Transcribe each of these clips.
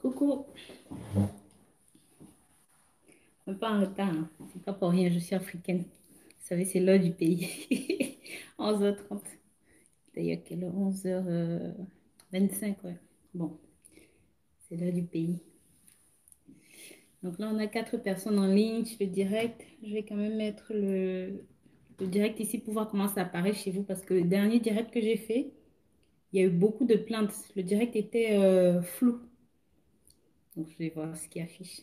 Coucou, même pas en retard, hein. C'est pas pour rien, je suis africaine. Vous savez, c'est l'heure du pays. 11h30. D'ailleurs, quelle heure? 11h25, ouais. Bon, c'est l'heure du pays. Donc là, on a 4 personnes en ligne. Je fais direct. Je vais quand même mettre le direct ici pour voir comment ça apparaît chez vous. Parce que le dernier direct que j'ai fait, il y a eu beaucoup de plaintes. Le direct était flou. Donc, je vais voir ce qui affiche.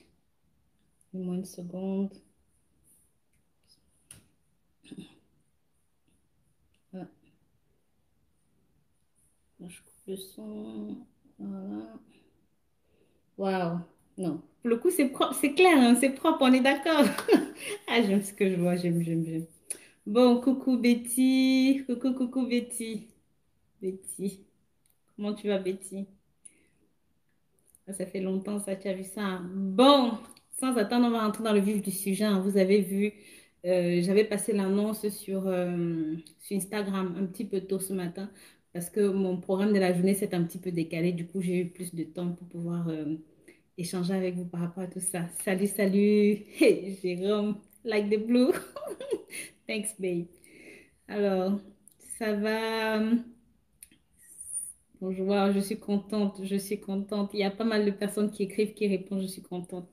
Donne-moi une seconde. Voilà. Moi, je coupe le son. Voilà. Waouh. Non. Pour le coup, c'est propre, c'est clair, hein, c'est propre, on est d'accord. Ah, j'aime ce que je vois, j'aime. Bon, coucou Betty. Coucou Betty. Betty. Comment tu vas, Betty? Ah, ça fait longtemps, ça, tu as vu ça, hein. Bon, sans attendre, on va rentrer dans le vif du sujet, hein. Vous avez vu, j'avais passé l'annonce sur Instagram un petit peu tôt ce matin parce que mon programme de la journée s'est un petit peu décalé. Du coup, j'ai eu plus de temps pour pouvoir échanger avec vous par rapport à tout ça. Salut. Hey, Jérôme, like the blue. Thanks, babe. Alors, ça va. Bonjour, je suis contente, je suis contente. Il y a pas mal de personnes qui écrivent, qui répondent, je suis contente.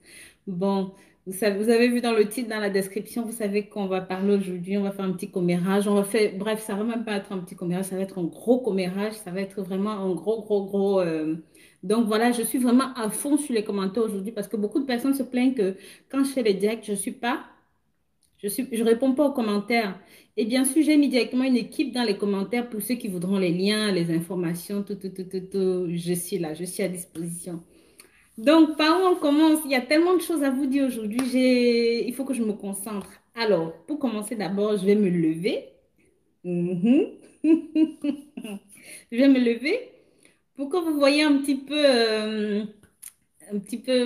Bon, vous avez vu dans le titre, dans la description, vous savez qu'on va parler aujourd'hui, on va faire un petit commérage, on va faire, bref, ça va même pas être un petit commérage, ça va être un gros commérage, ça va être vraiment un gros. Donc voilà, je suis vraiment à fond sur les commentaires aujourd'hui parce que beaucoup de personnes se plaignent que quand je fais les directs, je réponds pas aux commentaires. Et bien sûr, j'ai mis directement une équipe dans les commentaires pour ceux qui voudront les liens, les informations, tout. Je suis là, je suis à disposition. Donc, par où on commence? Il y a tellement de choses à vous dire aujourd'hui. Il faut que je me concentre. Alors, pour commencer d'abord, je vais me lever. Mhm. Je vais me lever pour que vous voyez un petit peu,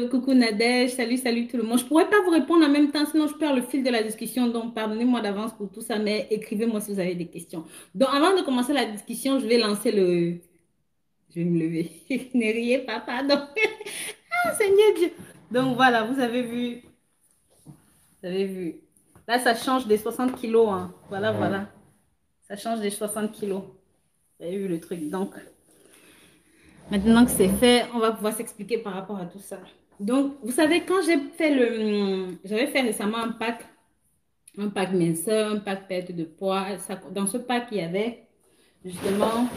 coucou Nadège, salut tout le monde. Je pourrais pas vous répondre en même temps, sinon je perds le fil de la discussion. Donc, pardonnez-moi d'avance pour tout ça, mais écrivez-moi si vous avez des questions. Donc, avant de commencer la discussion, je vais lancer le... Je vais me lever. Ne riez pas, pardon. Ah, Seigneur Dieu. Donc, voilà, vous avez vu. Vous avez vu. Là, ça change des 60 kilos, hein. Voilà. Ça change des 60 kilos. Vous avez vu le truc. Donc, maintenant que c'est fait, on va pouvoir s'expliquer par rapport à tout ça. Donc, vous savez, quand j'avais fait récemment un pack minceur, un pack perte de poids. Dans ce pack, il y avait justement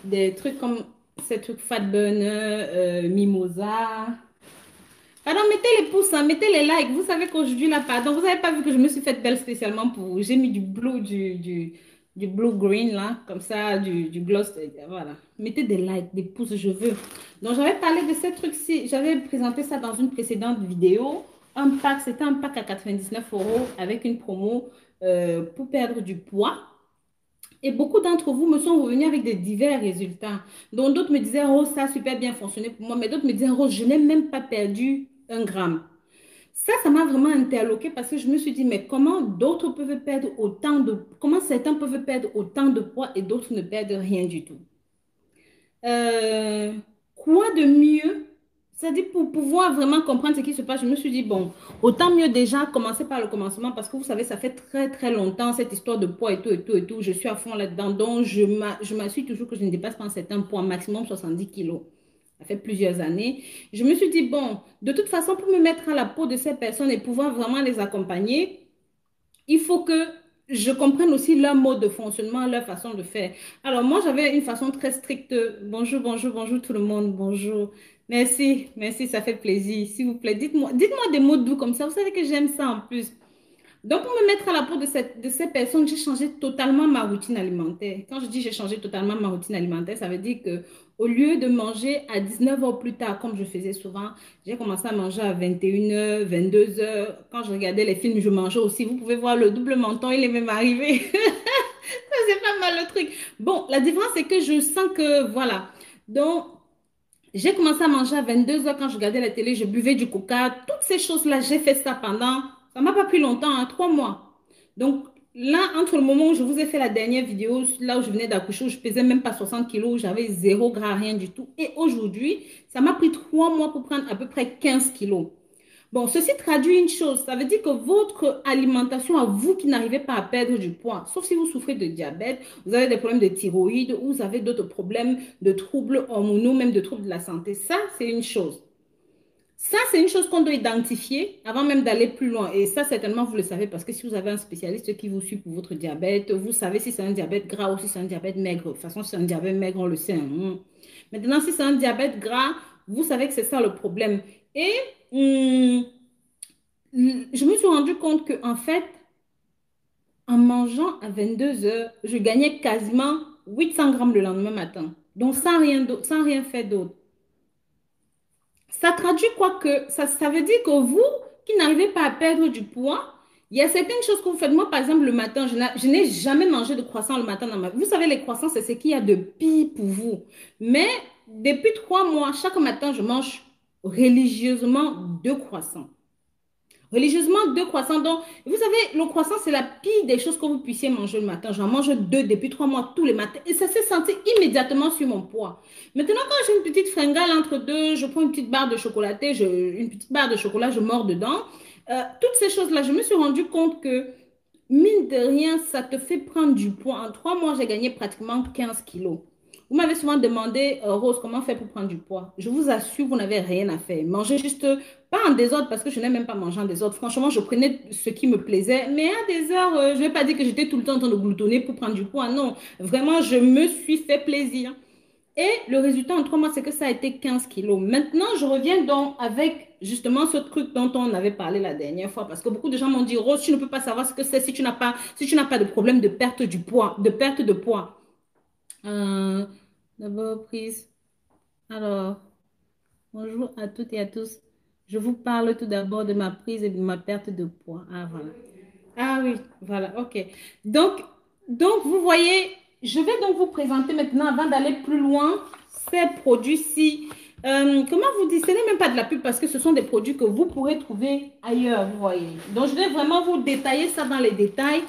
des trucs comme ces trucs Fat Burner, Mimosa. Pardon, mettez les pouces, hein, mettez les likes. Vous savez qu'aujourd'hui, là, pardon, vous n'avez pas vu que je me suis faite belle spécialement pour vous. J'ai mis du blue, du blue green, là, comme ça, du gloss. Voilà. Mettez des likes, des pouces, je veux. Donc, j'avais parlé de ces trucs-ci. J'avais présenté ça dans une précédente vidéo. C'était un pack à 99 € avec une promo pour perdre du poids. Et beaucoup d'entre vous me sont revenus avec des divers résultats. Donc, d'autres me disaient, oh, ça a super bien fonctionné pour moi. Mais d'autres me disaient, oh, je n'ai même pas perdu 1 gramme. Ça m'a vraiment interloqué parce que je me suis dit, mais comment certains peuvent perdre autant de poids et d'autres ne perdent rien du tout? Euh, quoi de mieux? C'est-à-dire pour pouvoir vraiment comprendre ce qui se passe, je me suis dit, bon, autant mieux déjà commencer par le commencement parce que vous savez, ça fait très longtemps cette histoire de poids et tout. Je suis à fond là-dedans. Donc, je m'assure toujours que je ne dépasse pas un certain poids, maximum 70 kilos. Ça fait plusieurs années. Je me suis dit, bon, de toute façon, pour me mettre à la peau de ces personnes et pouvoir vraiment les accompagner, il faut que je comprenne aussi leur mode de fonctionnement, leur façon de faire. Alors, moi, j'avais une façon très stricte. Bonjour tout le monde. Bonjour. Merci, ça fait plaisir. S'il vous plaît, dites-moi des mots doux comme ça. Vous savez que j'aime ça en plus. Donc, pour me mettre à la peau de ces personnes, j'ai changé totalement ma routine alimentaire. Quand je dis j'ai changé totalement ma routine alimentaire, ça veut dire que au lieu de manger à 19 h plus tard, comme je faisais souvent, j'ai commencé à manger à 21 h, 22 h. Quand je regardais les films, je mangeais aussi. Vous pouvez voir le double menton, il est même arrivé. Ça, c'est pas mal le truc. Bon, la différence, c'est que je sens que, voilà. Donc, j'ai commencé à manger à 22 h quand je regardais la télé, je buvais du coca, toutes ces choses-là, j'ai fait ça pendant, ça m'a pas pris longtemps, hein, 3 mois. Donc, là, entre le moment où je vous ai fait la dernière vidéo, là où je venais d'accoucher, où je pesais même pas 60 kilos, j'avais 0 gras, rien du tout. Et aujourd'hui, ça m'a pris 3 mois pour prendre à peu près 15 kilos. Bon, ceci traduit une chose. Ça veut dire que votre alimentation, à vous qui n'arrivez pas à perdre du poids, sauf si vous souffrez de diabète, vous avez des problèmes de thyroïde ou vous avez d'autres problèmes de troubles hormonaux, même de troubles de la santé. Ça, c'est une chose. Ça, c'est une chose qu'on doit identifier avant même d'aller plus loin. Et ça, certainement, vous le savez parce que si vous avez un spécialiste qui vous suit pour votre diabète, vous savez si c'est un diabète gras ou si c'est un diabète maigre. De toute façon, si c'est un diabète maigre, on le sait, hein. Maintenant, si c'est un diabète gras, vous savez que c'est ça le problème. Et je me suis rendu compte que en fait, en mangeant à 22 heures, je gagnais quasiment 800 grammes le lendemain matin. Donc, sans rien faire d'autre. Ça traduit quoi que ça veut dire que vous qui n'arrivez pas à perdre du poids, il y a certaines choses que vous faites. Moi, par exemple, le matin, je n'ai jamais mangé de croissant le matin dans ma vie. Vous savez, les croissants, c'est ce qu'il y a de pire pour vous. Mais depuis 3 mois, chaque matin, je mange religieusement 2 croissants. Religieusement, 2 croissants. Donc, vous savez, le croissant, c'est la pire des choses que vous puissiez manger le matin. J'en mange 2 depuis 3 mois tous les matins. Et ça s'est senti immédiatement sur mon poids. Maintenant, quand j'ai une petite fringale entre deux, je prends une petite barre de chocolaté, une petite barre de chocolat, je mords dedans. Toutes ces choses-là, je me suis rendu compte que, mine de rien, ça te fait prendre du poids. En 3 mois, j'ai gagné pratiquement 15 kilos. Vous m'avez souvent demandé, Rose, comment faire pour prendre du poids? Je vous assure, vous n'avez rien à faire. Mangez juste, pas en désordre, parce que je n'ai même pas mangé en désordre. Franchement, je prenais ce qui me plaisait. Mais à des heures, je ne vais pas dire que j'étais tout le temps en train de gloutonner pour prendre du poids. Non, vraiment, je me suis fait plaisir. Et le résultat en 3 mois, c'est que ça a été 15 kilos. Maintenant, je reviens donc avec justement ce truc dont on avait parlé la dernière fois. Parce que beaucoup de gens m'ont dit, Rose, tu ne peux pas savoir ce que c'est si tu n'as pas de problème de perte du poids, de perte de poids. Euh, D'abord, prise. Alors, bonjour à toutes et à tous. Je vous parle tout d'abord de ma prise et de ma perte de poids. Ah, voilà. Ah oui, voilà, ok. Donc, donc, vous voyez, je vais donc vous présenter maintenant, avant d'aller plus loin, ces produits-ci. Comment vous dire, ce n'est même pas de la pub parce que ce sont des produits que vous pourrez trouver ailleurs, vous voyez. Donc, je vais vraiment vous détailler ça dans les détails.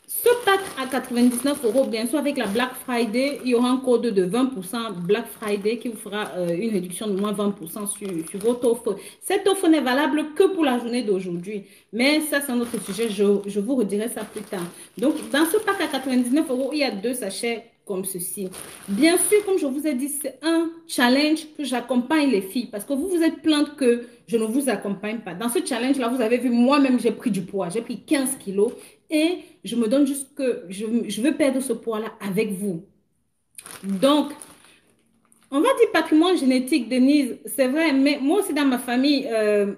Ce pack à 99 €, bien sûr, avec la Black Friday, il y aura un code de 20% Black Friday qui vous fera une réduction de moins 20% sur votre offre. Cette offre n'est valable que pour la journée d'aujourd'hui. Mais ça, c'est un autre sujet. Je vous redirai ça plus tard. Donc, dans ce pack à 99 €, il y a 2 sachets comme ceci. Bien sûr, comme je vous ai dit, c'est un challenge que j'accompagne les filles parce que vous vous êtes plainte que je ne vous accompagne pas. Dans ce challenge-là, vous avez vu, moi-même, j'ai pris du poids. J'ai pris 15 kilos et je me donne juste que je veux perdre ce poids-là avec vous. Donc, on va dire patrimoine génétique, Denise, c'est vrai, mais moi aussi dans ma famille,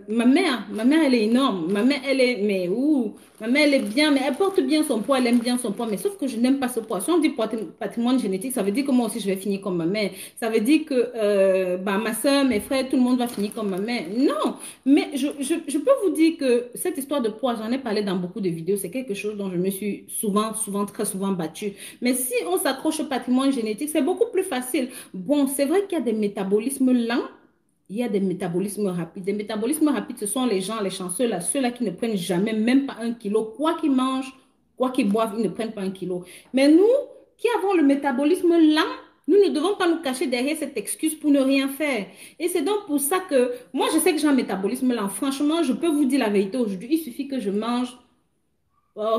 ma mère, elle est énorme. Ma mère, elle est, mais ouh, ma mère, elle est bien, mais elle porte bien son poids, elle aime bien son poids, mais sauf que je n'aime pas ce poids. Si on dit patrimoine génétique, ça veut dire que moi aussi, je vais finir comme ma mère. Ça veut dire que bah, ma soeur, mes frères, tout le monde va finir comme ma mère. Non, mais je peux vous dire que cette histoire de poids, j'en ai parlé dans beaucoup de vidéos, c'est quelque chose dont je me suis très souvent battue. Mais si on s'accroche au patrimoine génétique, c'est beaucoup plus facile. Bon, c'est vrai qu'il y a des métabolismes lents, il y a des métabolismes rapides. Des métabolismes rapides, ce sont les gens, les chanceux, là, ceux-là qui ne prennent jamais, même pas 1 kilo. Quoi qu'ils mangent, quoi qu'ils boivent, ils ne prennent pas 1 kilo. Mais nous, qui avons le métabolisme lent, nous ne devons pas nous cacher derrière cette excuse pour ne rien faire. Et c'est donc pour ça que, moi, je sais que j'ai un métabolisme lent. Franchement, je peux vous dire la vérité aujourd'hui. Il suffit que je mange, oh,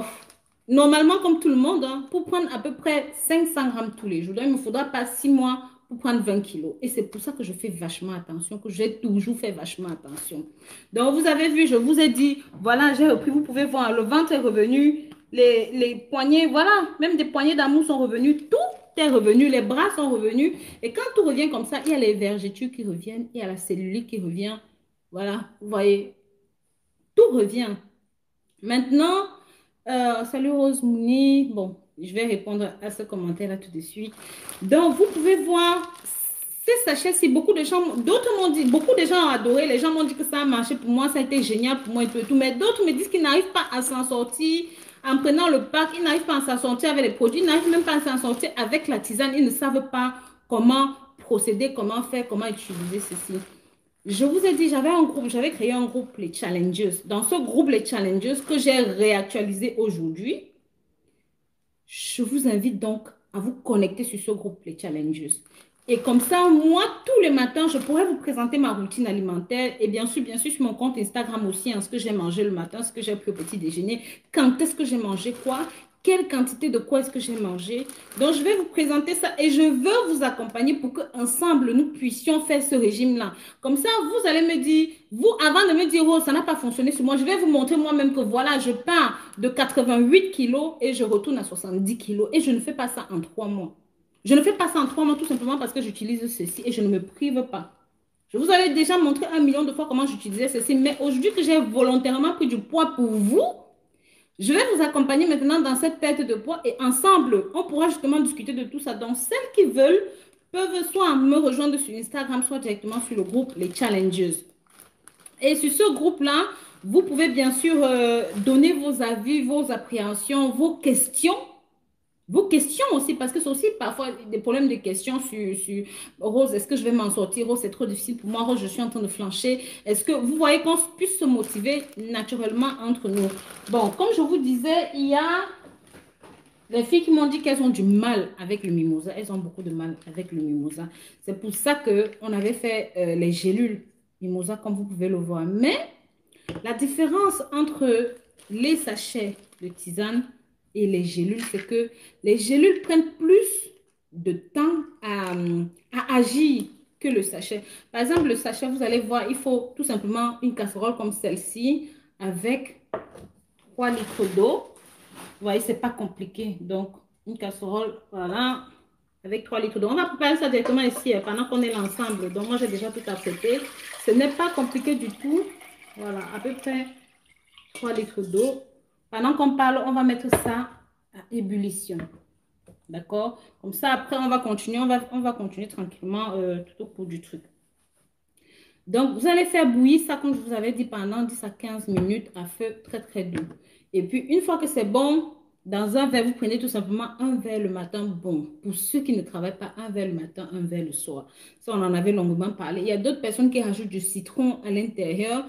normalement comme tout le monde, hein, pour prendre à peu près 500 grammes tous les jours. Donc, il ne me faudra pas 6 mois pour prendre 20 kilos. Et c'est pour ça que je fais vachement attention, que j'ai toujours fait vachement attention. Donc, vous avez vu, je vous ai dit, voilà, j'ai repris, vous pouvez voir, le ventre est revenu, les poignets, voilà, même des poignées d'amour sont revenus, tout est revenu, les bras sont revenus. Et quand tout revient comme ça, il y a les vergetures qui reviennent, il y a la cellulite qui revient. Voilà, vous voyez, tout revient. Maintenant, salut Rose Mouni. Bon, je vais répondre à ce commentaire-là tout de suite. Donc, vous pouvez voir ces sachets-ci. Beaucoup de gens, d'autres m'ont dit, beaucoup de gens ont adoré. Les gens m'ont dit que ça a marché pour moi, ça a été génial pour moi et tout et tout. Mais d'autres me disent qu'ils n'arrivent pas à s'en sortir en prenant le pack. Ils n'arrivent pas à s'en sortir avec les produits. Ils n'arrivent même pas à s'en sortir avec la tisane. Ils ne savent pas comment procéder, comment faire, comment utiliser ceci. Je vous ai dit, j'avais un groupe, j'avais créé un groupe, les Challengers. Dans ce groupe, les Challengers, que j'ai réactualisé aujourd'hui, Je vous invite donc à vous connecter sur ce groupe, les Challengers. Et comme ça, moi, tous les matins, je pourrais vous présenter ma routine alimentaire. Et bien sûr, sur mon compte Instagram aussi, hein, ce que j'ai mangé le matin, ce que j'ai pris au petit déjeuner, quand est-ce que j'ai mangé quoi, quelle quantité de quoi est-ce que j'ai mangé. Donc, je vais vous présenter ça et je veux vous accompagner pour qu'ensemble, nous puissions faire ce régime-là. Comme ça, vous allez me dire, vous, avant de me dire, oh, ça n'a pas fonctionné sur moi, je vais vous montrer moi-même que voilà, je pars de 88 kilos et je retourne à 70 kilos. Et je ne fais pas ça en 3 mois. Je ne fais pas ça en 3 mois tout simplement parce que j'utilise ceci et je ne me prive pas. Je vous avais déjà montré 1 million de fois comment j'utilisais ceci, mais aujourd'hui que j'ai volontairement pris du poids pour vous, je vais vous accompagner maintenant dans cette perte de poids et ensemble, on pourra justement discuter de tout ça. Donc, celles qui veulent peuvent soit me rejoindre sur Instagram, soit directement sur le groupe Les Challengers. Et sur ce groupe-là, vous pouvez bien sûr donner vos avis, vos appréhensions, vos questions aussi, parce que c'est aussi parfois des problèmes de questions sur Rose, est-ce que je vais m'en sortir? Rose, c'est trop difficile pour moi. Rose, je suis en train de flancher. Est-ce que vous voyez qu'on puisse se motiver naturellement entre nous? Bon, comme je vous disais, il y a les filles qui m'ont dit qu'elles ont du mal avec le mimosa. Elles ont beaucoup de mal avec le mimosa. C'est pour ça qu'on avait fait les gélules mimosa, comme vous pouvez le voir. Mais la différence entre les sachets de tisane et les gélules, c'est que les gélules prennent plus de temps à agir que le sachet. Par exemple, le sachet, vous allez voir, il faut tout simplement une casserole comme celle-ci avec 3 litres d'eau. Vous voyez, c'est pas compliqué. Donc, une casserole, voilà, avec 3 litres d'eau. On va préparer ça directement ici, pendant qu'on est ensemble. Donc, moi, j'ai déjà tout apprêté. Ce n'est pas compliqué du tout. Voilà, à peu près 3 litres d'eau. Pendant qu'on parle, on va mettre ça à ébullition. D'accord? Comme ça, après, on va continuer. On va continuer tranquillement tout au cours du truc. Donc, vous allez faire bouillir ça, comme je vous avais dit, pendant 10 à 15 minutes à feu très, très doux. Et puis, une fois que c'est bon, dans un verre, vous prenez tout simplement un verre le matin. Bon, pour ceux qui ne travaillent pas, un verre le matin, un verre le soir. Ça, on en avait longuement parlé. Il y a d'autres personnes qui rajoutent du citron à l'intérieur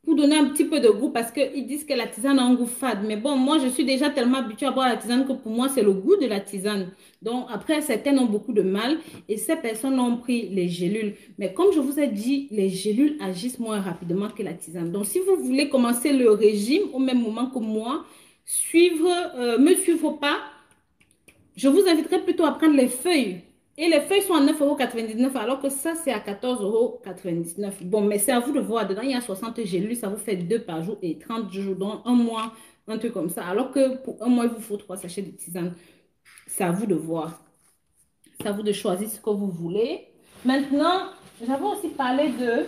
pour donner un petit peu de goût parce qu'ils disent que la tisane a un goût fade. Mais bon, moi, je suis déjà tellement habituée à boire la tisane que pour moi, c'est le goût de la tisane. Donc, après, certaines ont beaucoup de mal et ces personnes ont pris les gélules. Mais comme je vous ai dit, les gélules agissent moins rapidement que la tisane. Donc, si vous voulez commencer le régime au même moment que moi, me suivre pas, je vous inviterai plutôt à prendre les feuilles. Et les feuilles sont à 9,99 € alors que ça, c'est à 14,99 €. Bon, mais c'est à vous de voir. Dedans, il y a 60 gélules, ça vous fait 2 par jour et 30 jours, donc un mois, un truc comme ça. Alors que pour un mois, il vous faut 3 sachets de tisane. C'est à vous de voir. C'est à vous de choisir ce que vous voulez. Maintenant, j'avais aussi parlé de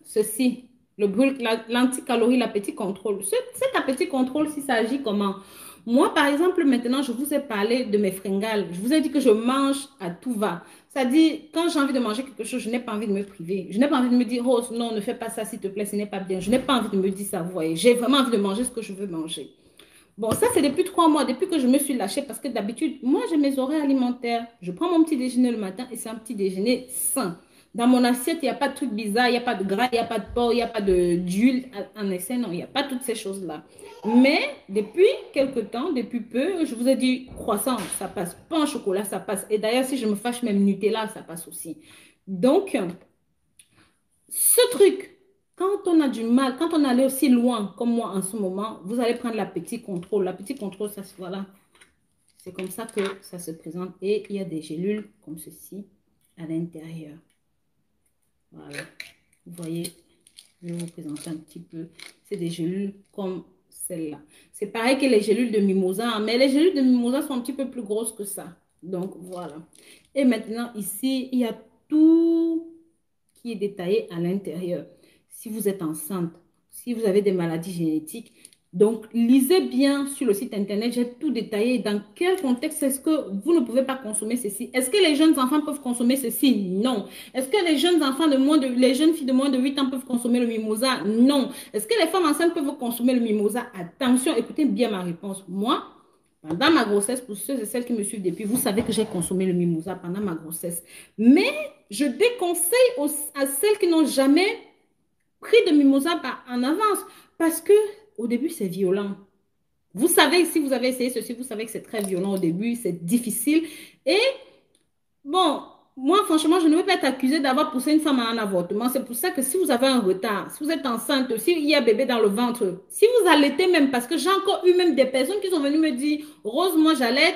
ceci, l'anticalorie, l'appétit contrôle. Cet appétit contrôle, si ça agit comment? Moi, par exemple, maintenant, je vous ai parlé de mes fringales. Je vous ai dit que je mange à tout va. C'est-à-dire, quand j'ai envie de manger quelque chose, je n'ai pas envie de me priver. Je n'ai pas envie de me dire, oh non, ne fais pas ça, s'il te plaît, ce n'est pas bien. Je n'ai pas envie de me dire ça, vous voyez. J'ai vraiment envie de manger ce que je veux manger. Bon, ça, c'est depuis 3 mois, depuis que je me suis lâchée, parce que d'habitude, moi, j'ai mes horaires alimentaires. Je prends mon petit déjeuner le matin et c'est un petit déjeuner sain. Dans mon assiette, il n'y a pas de trucs bizarres, il n'y a pas de gras, il n'y a pas de porc, il n'y a pas d'huile en excès, non, il n'y a pas toutes ces choses-là. Mais depuis quelque temps, depuis peu, je vous ai dit, croissant, ça passe, pain au chocolat, ça passe. Et d'ailleurs, si je me fâche, même Nutella, ça passe aussi. Donc, ce truc, quand on a du mal, quand on allait aussi loin, comme moi en ce moment, vous allez prendre l'appétit contrôle. L'appétit contrôle, ça, voilà. C'est comme ça que ça se présente. Et il y a des gélules comme ceci à l'intérieur. Voilà. Vous voyez, je vais vous présenter un petit peu. C'est des gélules comme celle-là. C'est pareil que les gélules de mimosa, hein, mais les gélules de mimosa sont un petit peu plus grosses que ça. Donc, voilà. Et maintenant, ici, il y a tout qui est détaillé à l'intérieur. Si vous êtes enceinte, si vous avez des maladies génétiques, donc lisez bien sur le site internet, j'ai tout détaillé. Dans quel contexte est-ce que vous ne pouvez pas consommer ceci? Est-ce que les jeunes enfants peuvent consommer ceci? Non. Est-ce que les jeunes enfants les jeunes filles de moins de 8 ans peuvent consommer le mimosa? Non. Est-ce que les femmes enceintes peuvent consommer le mimosa? Attention, écoutez bien ma réponse. Moi, pendant ma grossesse, pour ceux et celles qui me suivent depuis, vous savez que j'ai consommé le mimosa pendant ma grossesse. Mais je déconseille à celles qui n'ont jamais pris de mimosa en avance parce que au début, c'est violent. Vous savez, si vous avez essayé ceci, vous savez que c'est très violent au début, c'est difficile. Et bon, moi, franchement, je ne veux pas être accusée d'avoir poussé une femme à un avortement. C'est pour ça que si vous avez un retard, si vous êtes enceinte, s'il y a bébé dans le ventre, si vous allaitez même, parce que j'ai encore eu même des personnes qui sont venues me dire, Rose, moi j'allaite,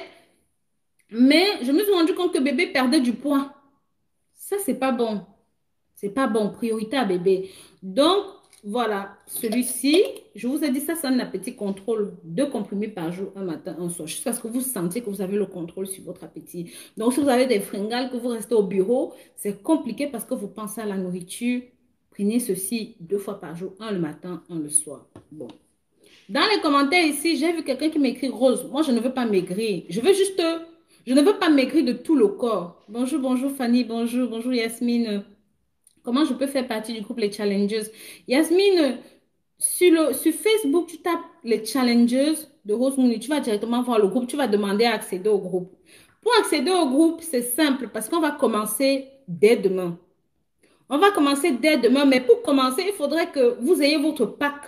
mais je me suis rendu compte que bébé perdait du poids. Ça, c'est pas bon. C'est pas bon. Priorité à bébé. Donc, voilà. Celui-ci, je vous ai dit ça, c'est un appétit contrôle. 2 comprimés par jour, un matin, un soir. Jusqu'à ce que vous sentiez que vous avez le contrôle sur votre appétit. Donc, si vous avez des fringales, que vous restez au bureau, c'est compliqué parce que vous pensez à la nourriture. Prenez ceci 2 fois par jour, un le matin, un le soir. Bon. Dans les commentaires ici, j'ai vu quelqu'un qui m'écrit Rose. Moi, je ne veux pas maigrir. Je veux juste... Je ne veux pas maigrir de tout le corps. Bonjour, bonjour Fanny. Bonjour, bonjour Yasmine. Comment je peux faire partie du groupe Les Challengers? Yasmine, sur Facebook, tu tapes Les Challengers de Rose Mouni. Tu vas directement voir le groupe. Tu vas demander à accéder au groupe. Pour accéder au groupe, c'est simple parce qu'on va commencer dès demain. On va commencer dès demain, mais pour commencer, il faudrait que vous ayez votre pack.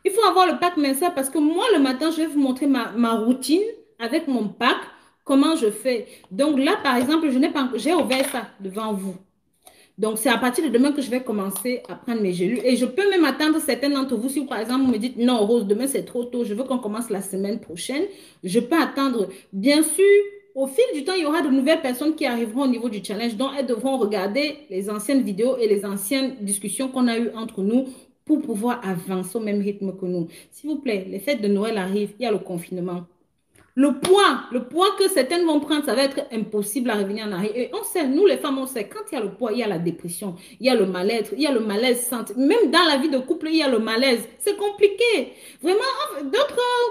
Il faut avoir le pack Mensa parce que moi, le matin, je vais vous montrer ma routine avec mon pack, comment je fais. Donc là, par exemple, j'ai ouvert ça devant vous. Donc, c'est à partir de demain que je vais commencer à prendre mes gélules. Et je peux même attendre certains d'entre vous, si par exemple, vous me dites, non, Rose, demain c'est trop tôt, je veux qu'on commence la semaine prochaine. Je peux attendre. Bien sûr, au fil du temps, il y aura de nouvelles personnes qui arriveront au niveau du challenge, donc elles devront regarder les anciennes vidéos et les anciennes discussions qu'on a eues entre nous pour pouvoir avancer au même rythme que nous. S'il vous plaît, les fêtes de Noël arrivent, il y a le confinement. Le poids que certaines vont prendre, ça va être impossible à revenir en arrière. Et on sait, nous les femmes, on sait, quand il y a le poids, il y a la dépression, il y a le mal-être, il y a le malaise santé. Même dans la vie de couple, il y a le malaise. C'est compliqué. Vraiment,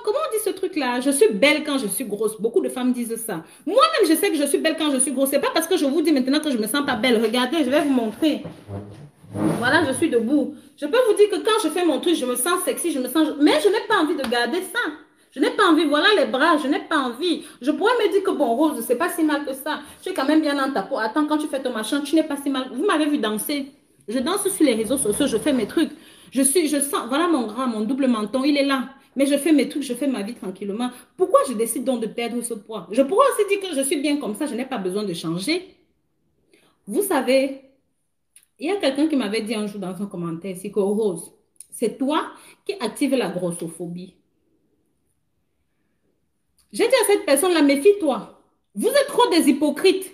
comment on dit ce truc-là? Je suis belle quand je suis grosse. Beaucoup de femmes disent ça. Moi-même, je sais que je suis belle quand je suis grosse. C'est pas parce que je vous dis maintenant que je me sens pas belle. Regardez, je vais vous montrer. Voilà, je suis debout. Je peux vous dire que quand je fais mon truc, je me sens sexy, je me sens... Mais je n'ai pas envie de garder ça. Je n'ai pas envie, voilà les bras, je n'ai pas envie. Je pourrais me dire que bon, Rose, c'est pas si mal que ça. Tu es quand même bien dans ta peau. Attends, quand tu fais ton machin, tu n'es pas si mal. Vous m'avez vu danser. Je danse sur les réseaux sociaux, je fais mes trucs. Je sens, voilà mon gras, mon double menton, il est là. Mais je fais mes trucs, je fais ma vie tranquillement. Pourquoi je décide donc de perdre ce poids? Je pourrais aussi dire que je suis bien comme ça, je n'ai pas besoin de changer. Vous savez, il y a quelqu'un qui m'avait dit un jour dans un commentaire, c'est que Rose, c'est toi qui active la grossophobie. J'ai dit à cette personne-là, méfie-toi. Vous êtes trop des hypocrites.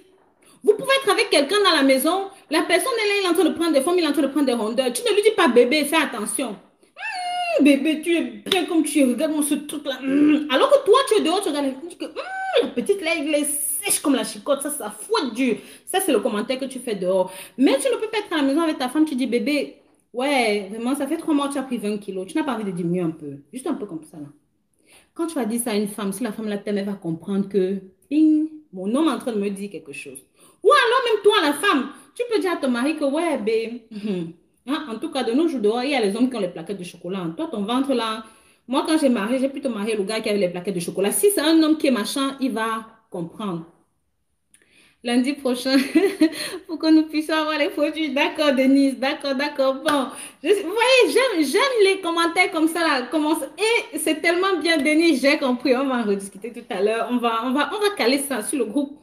Vous pouvez être avec quelqu'un dans la maison, la personne est là, il est en train de prendre des formes, il est en train de prendre des rondeurs. Tu ne lui dis pas, bébé, fais attention. Bébé, tu es bien comme tu es, regarde-moi ce truc-là. Alors que toi, tu es dehors, tu regardes, tu dis que la petite là, il est sèche comme la chicotte, ça fouette dur. Ça, c'est le commentaire que tu fais dehors. Mais tu ne peux pas être à la maison avec ta femme, tu dis, bébé, ouais, vraiment, ça fait 3 mois que tu as pris 20 kilos. Tu n'as pas envie de diminuer un peu. Juste un peu comme ça, là. Quand tu vas dire ça à une femme, si la femme la t'aime, elle va comprendre que, ping, mon homme est en train de me dire quelque chose. Ou alors même toi, la femme, tu peux dire à ton mari que, ouais, ben, hein, en tout cas, de nos jours dehors, il y a les hommes qui ont les plaquettes de chocolat. Toi, ton ventre là, moi, quand j'ai marié, j'ai plutôt marié le gars qui avait les plaquettes de chocolat. Si c'est un homme qui est machin, il va comprendre. Lundi prochain, pour que nous puissions avoir les produits. D'accord, Denise. D'accord, d'accord. Bon, vous voyez, j'aime les commentaires comme ça. Là, et c'est tellement bien, Denise, j'ai compris. On va en rediscuter tout à l'heure. On va caler ça sur le groupe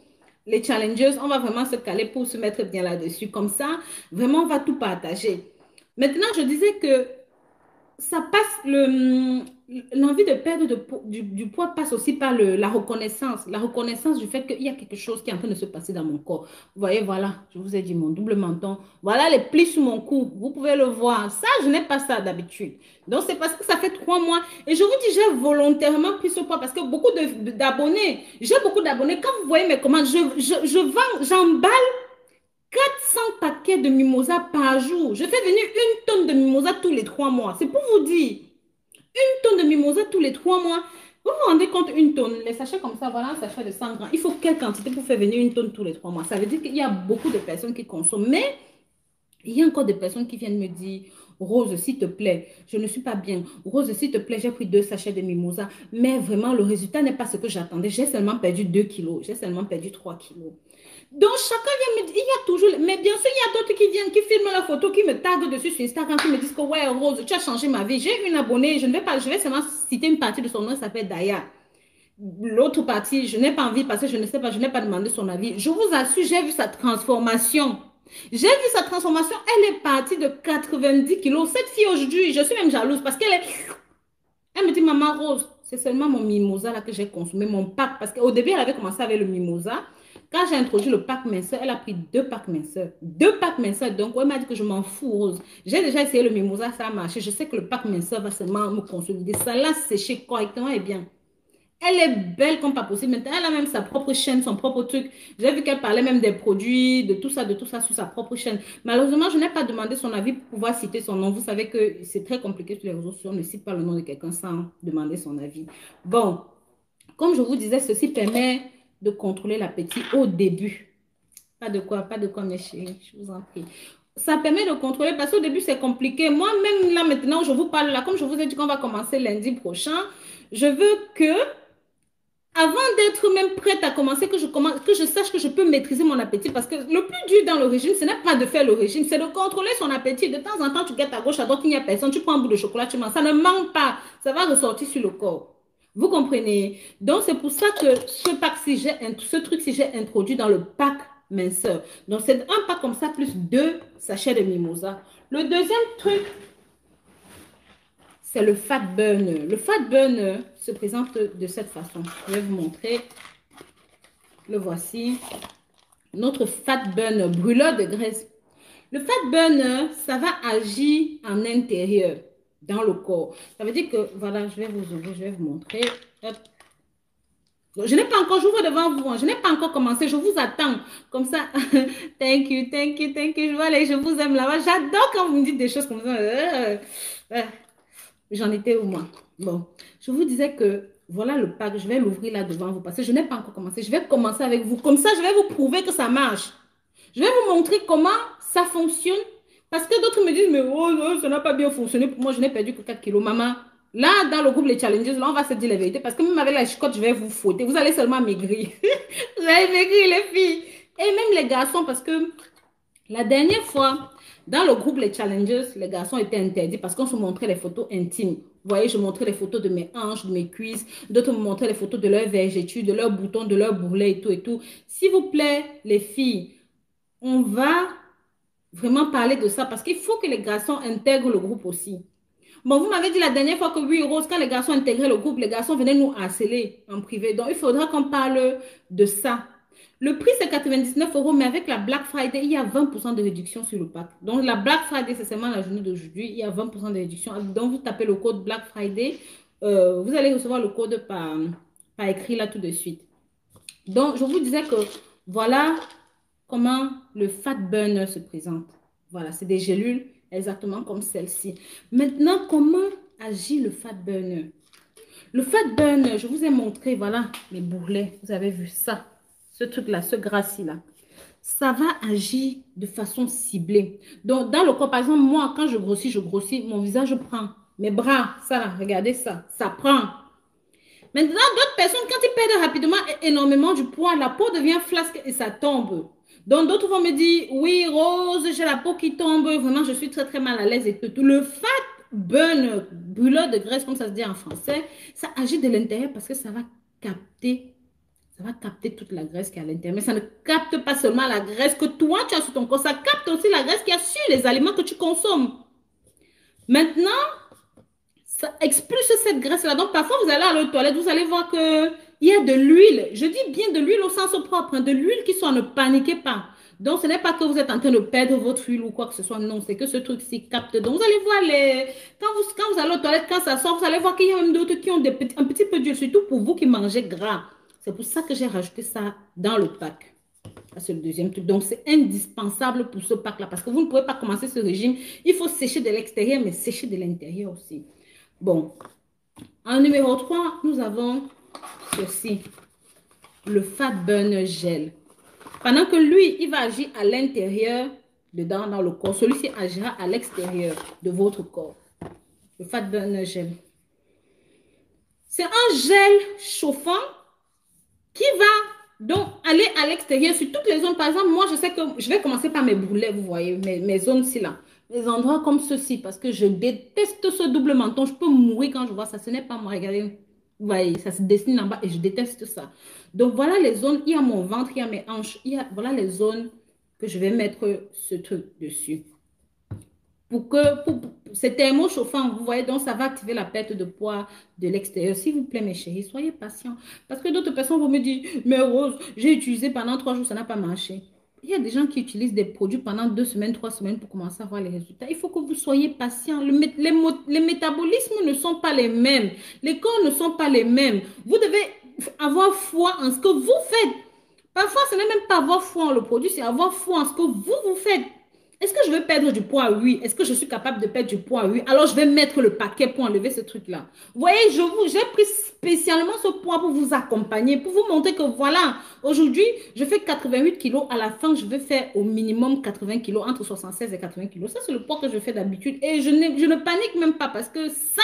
Les Challengers. On va vraiment se caler pour se mettre bien là-dessus. Comme ça, vraiment, on va tout partager. Maintenant, je disais que ça passe l'envie de perdre du poids passe aussi par la reconnaissance du fait qu'il y a quelque chose qui est en train de se passer dans mon corps. Vous voyez, voilà, je vous ai dit mon double menton. Voilà les plis sur mon cou. Vous pouvez le voir. Ça, je n'ai pas ça d'habitude. Donc, c'est parce que ça fait 3 mois. Et je vous dis, j'ai volontairement pris ce poids parce que d'abonnés, j'ai beaucoup d'abonnés. Quand vous voyez mes commandes, je vends, j'emballe 400 paquets de mimosa par jour. Je fais venir 1 tonne de mimosa tous les 3 mois. C'est pour vous dire. 1 tonne de mimosa tous les 3 mois. Vous vous rendez compte, 1 tonne, les sachets comme ça, voilà un sachet de 100 grammes. Il faut quelle quantité pour faire venir 1 tonne tous les 3 mois? Ça veut dire qu'il y a beaucoup de personnes qui consomment. Mais il y a encore des personnes qui viennent me dire, Rose, s'il te plaît, je ne suis pas bien. Rose, s'il te plaît, j'ai pris 2 sachets de mimosa. Mais vraiment, le résultat n'est pas ce que j'attendais. J'ai seulement perdu 2 kilos. J'ai seulement perdu 3 kilos. Donc, chacun vient me dire, il y a toujours, mais bien sûr, il y a d'autres qui viennent, qui filment la photo, qui me taguent dessus sur Instagram, qui me disent que ouais, Rose, tu as changé ma vie. J'ai une abonnée, je vais seulement citer une partie de son nom, elle s'appelle Daya. L'autre partie, je n'ai pas envie parce que je ne sais pas, je n'ai pas demandé son avis. Je vous assure, j'ai vu sa transformation. J'ai vu sa transformation. Elle est partie de 90 kilos. Cette fille aujourd'hui, je suis même jalouse parce qu'elle est... Elle me dit, Maman Rose, c'est seulement mon mimosa là que j'ai consommé, mon pack. Parce qu'au début, elle avait commencé avec le mimosa. Quand j'ai introduit le pack minceur, elle a pris 2 packs minceurs. 2 packs minceurs. Donc, elle m'a dit que je m'en fous, Rose. J'ai déjà essayé le mimosa, ça a marché. Je sais que le pack minceur va seulement me consolider. Ça l'a séché correctement et bien. Elle est belle comme pas possible. Maintenant, elle a même sa propre chaîne, son propre truc. J'ai vu qu'elle parlait même des produits, de tout ça sur sa propre chaîne. Malheureusement, je n'ai pas demandé son avis pour pouvoir citer son nom. Vous savez que c'est très compliqué sur les réseaux sociaux. On ne cite pas le nom de quelqu'un sans demander son avis. Bon, comme je vous disais, ceci permet de contrôler l'appétit au début. Pas de quoi, mes chéris, je vous en prie. Ça permet de contrôler parce qu'au début, c'est compliqué. Moi-même, là, maintenant, je vous parle là, comme je vous ai dit qu'on va commencer lundi prochain, je veux que avant d'être même prête à commencer, que je sache que je peux maîtriser mon appétit. Parce que le plus dur dans le régime, ce n'est pas de faire le régime, c'est de contrôler son appétit. De temps en temps, tu guettes à gauche, à droite, il n'y a personne, tu prends un bout de chocolat, tu manges. Ça ne manque pas. Ça va ressortir sur le corps. Vous comprenez? Donc, c'est pour ça que ce truc-ci, j'ai introduit dans le pack minceur. Donc, c'est un pack comme ça, plus 2 sachets de mimosa. Le deuxième truc, c'est le fat burner. Le fat burner se présente de cette façon. Je vais vous montrer. Le voici. Notre fat burner, brûleur de graisse. Le fat burner, ça va agir en intérieur, dans le corps. Ça veut dire que, voilà, je vais vous ouvrir, je vais vous montrer. Hop. Donc, je n'ai pas encore, j'ouvre devant vous, hein. Je n'ai pas encore commencé, je vous attends. Comme ça, thank you, thank you, thank you. Je vois les, je vous aime là-bas. J'adore quand vous me dites des choses comme ça. J'en étais où moi? Bon, je vous disais que voilà le pack, je vais l'ouvrir là devant vous parce que je n'ai pas encore commencé. Je vais commencer avec vous. Comme ça, je vais vous prouver que ça marche. Je vais vous montrer comment ça fonctionne. Parce que d'autres me disent, mais oh, ça n'a pas bien fonctionné. Pour moi, je n'ai perdu que 4 kilos. Maman, là, dans le groupe Les Challenges, là, on va se dire la vérité. Parce que même avec la chicotte, je vais vous fouetter. Vous allez seulement maigrir. Vous allez maigrir, les filles. Et même les garçons, parce que la dernière fois, dans le groupe Les Challengers, les garçons étaient interdits parce qu'on se montrait les photos intimes. Vous voyez, je montrais les photos de mes hanches, de mes cuisses. D'autres me montraient les photos de leurs vergetures, de leurs boutons, de leurs bourrelets et tout et tout. S'il vous plaît, les filles, on va vraiment parler de ça parce qu'il faut que les garçons intègrent le groupe aussi. Bon, vous m'avez dit la dernière fois que oui, Rose, quand les garçons intégraient le groupe, les garçons venaient nous harceler en privé. Donc, il faudra qu'on parle de ça. Le prix, c'est 99 €, mais avec la Black Friday, il y a 20% de réduction sur le pack. Donc, la Black Friday, c'est seulement la journée d'aujourd'hui. Il y a 20% de réduction. Donc, vous tapez le code Black Friday. Vous allez recevoir le code par écrit là tout de suite. Donc, je vous disais que voilà comment le Fat Burner se présente. Voilà, c'est des gélules exactement comme celle-ci. Maintenant, comment agit le Fat Burner? Le Fat Burner, je vous ai montré, voilà, les bourrelets. Vous avez vu ça, ce truc-là, ce gras-ci là. Ça va agir de façon ciblée. Donc, dans le corps, par exemple, moi, quand je grossis, mon visage prend. Mes bras, ça là, regardez ça, ça prend. Maintenant, d'autres personnes, quand ils perdent rapidement énormément du poids, la peau devient flasque et ça tombe. Donc, d'autres vont me dire, oui, Rose, j'ai la peau qui tombe, vraiment, je suis très, très mal à l'aise et tout. Le fat burn, brûleur de graisse, comme ça se dit en français, ça agit de l'intérieur parce que ça va capter toute la graisse qui est à l'intérieur. Mais ça ne capte pas seulement la graisse que toi, tu as sur ton corps, ça capte aussi la graisse qu'il y a sur les aliments que tu consommes. Maintenant, ça expulse cette graisse-là. Donc, parfois, vous allez à la toilette, vous allez voir qu'il y a de l'huile. Je dis bien de l'huile au sens propre, hein, de l'huile qui soit, ne paniquez pas. Donc, ce n'est pas que vous êtes en train de perdre votre huile ou quoi que ce soit. Non, c'est que ce truc-ci capte. Donc, vous allez voir quand vous allez aux toilettes, quand ça sort, vous allez voir qu'il y a même d'autres qui ont un petit peu d'huile, surtout pour vous qui mangez gras. C'est pour ça que j'ai rajouté ça dans le pack. C'est le deuxième truc. Donc, c'est indispensable pour ce pack-là parce que vous ne pouvez pas commencer ce régime. Il faut sécher de l'extérieur, mais sécher de l'intérieur aussi. Bon, en numéro 3, nous avons ceci, le Fat Burner Gel. Pendant que lui, il va agir à l'intérieur, dedans, dans le corps. Celui-ci agira à l'extérieur de votre corps. Le Fat Burner Gel. C'est un gel chauffant qui va Donc, aller à l'extérieur, sur toutes les zones, par exemple, moi, je sais que je vais commencer par mes boulets, vous voyez, mes zones-ci là. Les endroits comme ceci, parce que je déteste ce double menton. Je peux mourir quand je vois ça. Ce n'est pas moi, regardez. Vous voyez, ça se dessine en bas et je déteste ça. Donc, voilà les zones. Il y a mon ventre, il y a mes hanches. Voilà les zones que je vais mettre ce truc dessus. C'est thermochauffant, vous voyez, donc ça va activer la perte de poids de l'extérieur. S'il vous plaît, mes chéris, soyez patients. Parce que d'autres personnes vont me dire, mais Rose, j'ai utilisé pendant 3 jours, ça n'a pas marché. Il y a des gens qui utilisent des produits pendant 2 semaines, 3 semaines pour commencer à voir les résultats. Il faut que vous soyez patient. Les métabolismes ne sont pas les mêmes. Les corps ne sont pas les mêmes. Vous devez avoir foi en ce que vous faites. Parfois, ce n'est même pas avoir foi en le produit, c'est avoir foi en ce que vous faites. Est-ce que je veux perdre du poids? Oui. Est-ce que je suis capable de perdre du poids? Oui. Alors, je vais mettre le paquet pour enlever ce truc-là. Vous voyez, j'ai pris spécialement ce poids pour vous accompagner, pour vous montrer que voilà, aujourd'hui, je fais 88 kilos. À la fin, je vais faire au minimum 80 kilos, entre 76 et 80 kilos. Ça, c'est le poids que je fais d'habitude. Et je ne panique même pas parce que ça,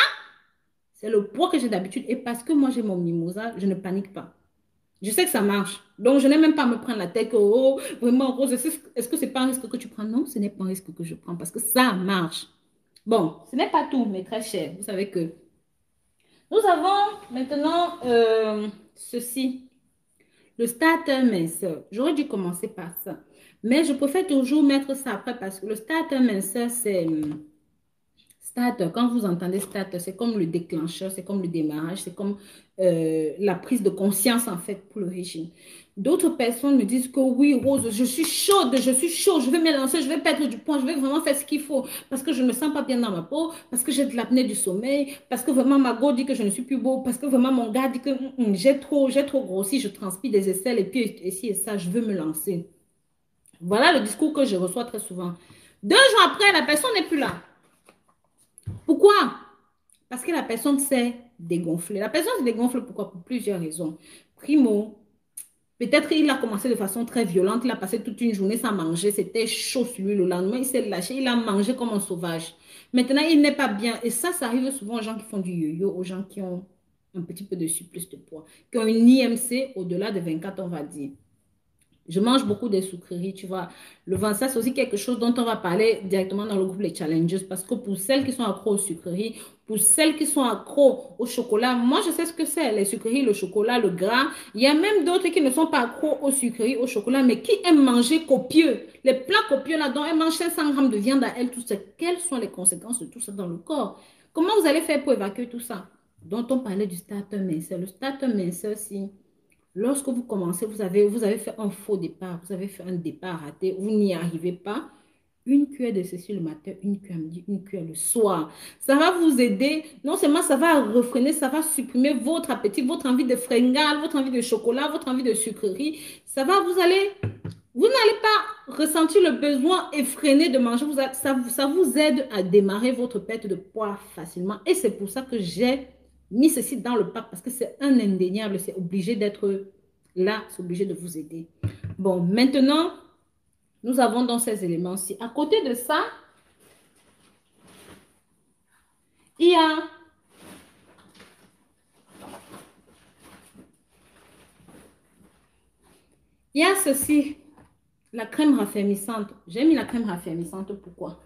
c'est le poids que j'ai d'habitude. Et parce que moi, j'ai mon mimosa, je ne panique pas. Je sais que ça marche. Donc, je n'ai même pas à me prendre la tête que, oh, vraiment, Rose, est-ce que c'est pas un risque que tu prends? Non, ce n'est pas un risque que je prends parce que ça marche. Bon, ce n'est pas tout, mais très cher. Vous savez que nous avons maintenant ceci, le starter minceur. J'aurais dû commencer par ça. Mais je préfère toujours mettre ça après parce que le starter minceur, c'est starter. Quand vous entendez starter, c'est comme le déclencheur, c'est comme le démarrage, c'est comme la prise de conscience en fait pour le régime. D'autres personnes me disent que oui, Rose, je suis chaude, je vais me lancer, je vais perdre du poids, je vais vraiment faire ce qu'il faut parce que je ne me sens pas bien dans ma peau, parce que j'ai de l'apnée du sommeil, parce que vraiment ma go dit que je ne suis plus beau, parce que vraiment mon gars dit que j'ai trop grossi, je transpire des aisselles et puis ici et ça, je veux me lancer. Voilà le discours que je reçois très souvent. 2 jours après, la personne n'est plus là. Pourquoi? Parce que la personne s'est dégonflée. La personne se dégonfle pourquoi? Pour plusieurs raisons. Primo, peut-être il a commencé de façon très violente. Il a passé toute une journée sans manger. C'était chaud sur lui. Le lendemain, il s'est lâché. Il a mangé comme un sauvage. Maintenant, il n'est pas bien. Et ça arrive souvent aux gens qui font du yo-yo, aux gens qui ont un petit peu de surplus de poids, qui ont une IMC au-delà de 24, on va dire. Je mange beaucoup de sucreries, tu vois. Le vin, ça, c'est aussi quelque chose dont on va parler directement dans le groupe Les Challengers. Parce que pour celles qui sont accros aux sucreries, pour celles qui sont accros au chocolat, moi, je sais ce que c'est, les sucreries, le chocolat, le gras. Il y a même d'autres qui ne sont pas accros aux sucreries, au chocolat, mais qui aiment manger copieux. Les plats copieux là, dont elles mangent 500 grammes de viande à elles, tout ça. Quelles sont les conséquences de tout ça dans le corps? Comment vous allez faire pour évacuer tout ça? Dont on parlait du starter minceur. Le starter minceur, si... Lorsque vous commencez, vous avez fait un faux départ, vous avez fait un départ raté, vous n'y arrivez pas. Une cuillère de ceci le matin, une cuillère midi, une cuillère le soir. Ça va vous aider. Non seulement ça va refréner, ça va supprimer votre appétit, votre envie de fringale, votre envie de chocolat, votre envie de sucrerie. Vous n'allez pas ressentir le besoin effréné de manger. Ça vous aide à démarrer votre perte de poids facilement. Et c'est pour ça que j'ai mis ceci dans le pack parce que c'est un indéniable. C'est obligé d'être là. C'est obligé de vous aider. Bon, maintenant, nous avons donc ces éléments-ci. À côté de ça, il y a ceci, la crème raffermissante. J'ai mis la crème raffermissante. Pourquoi?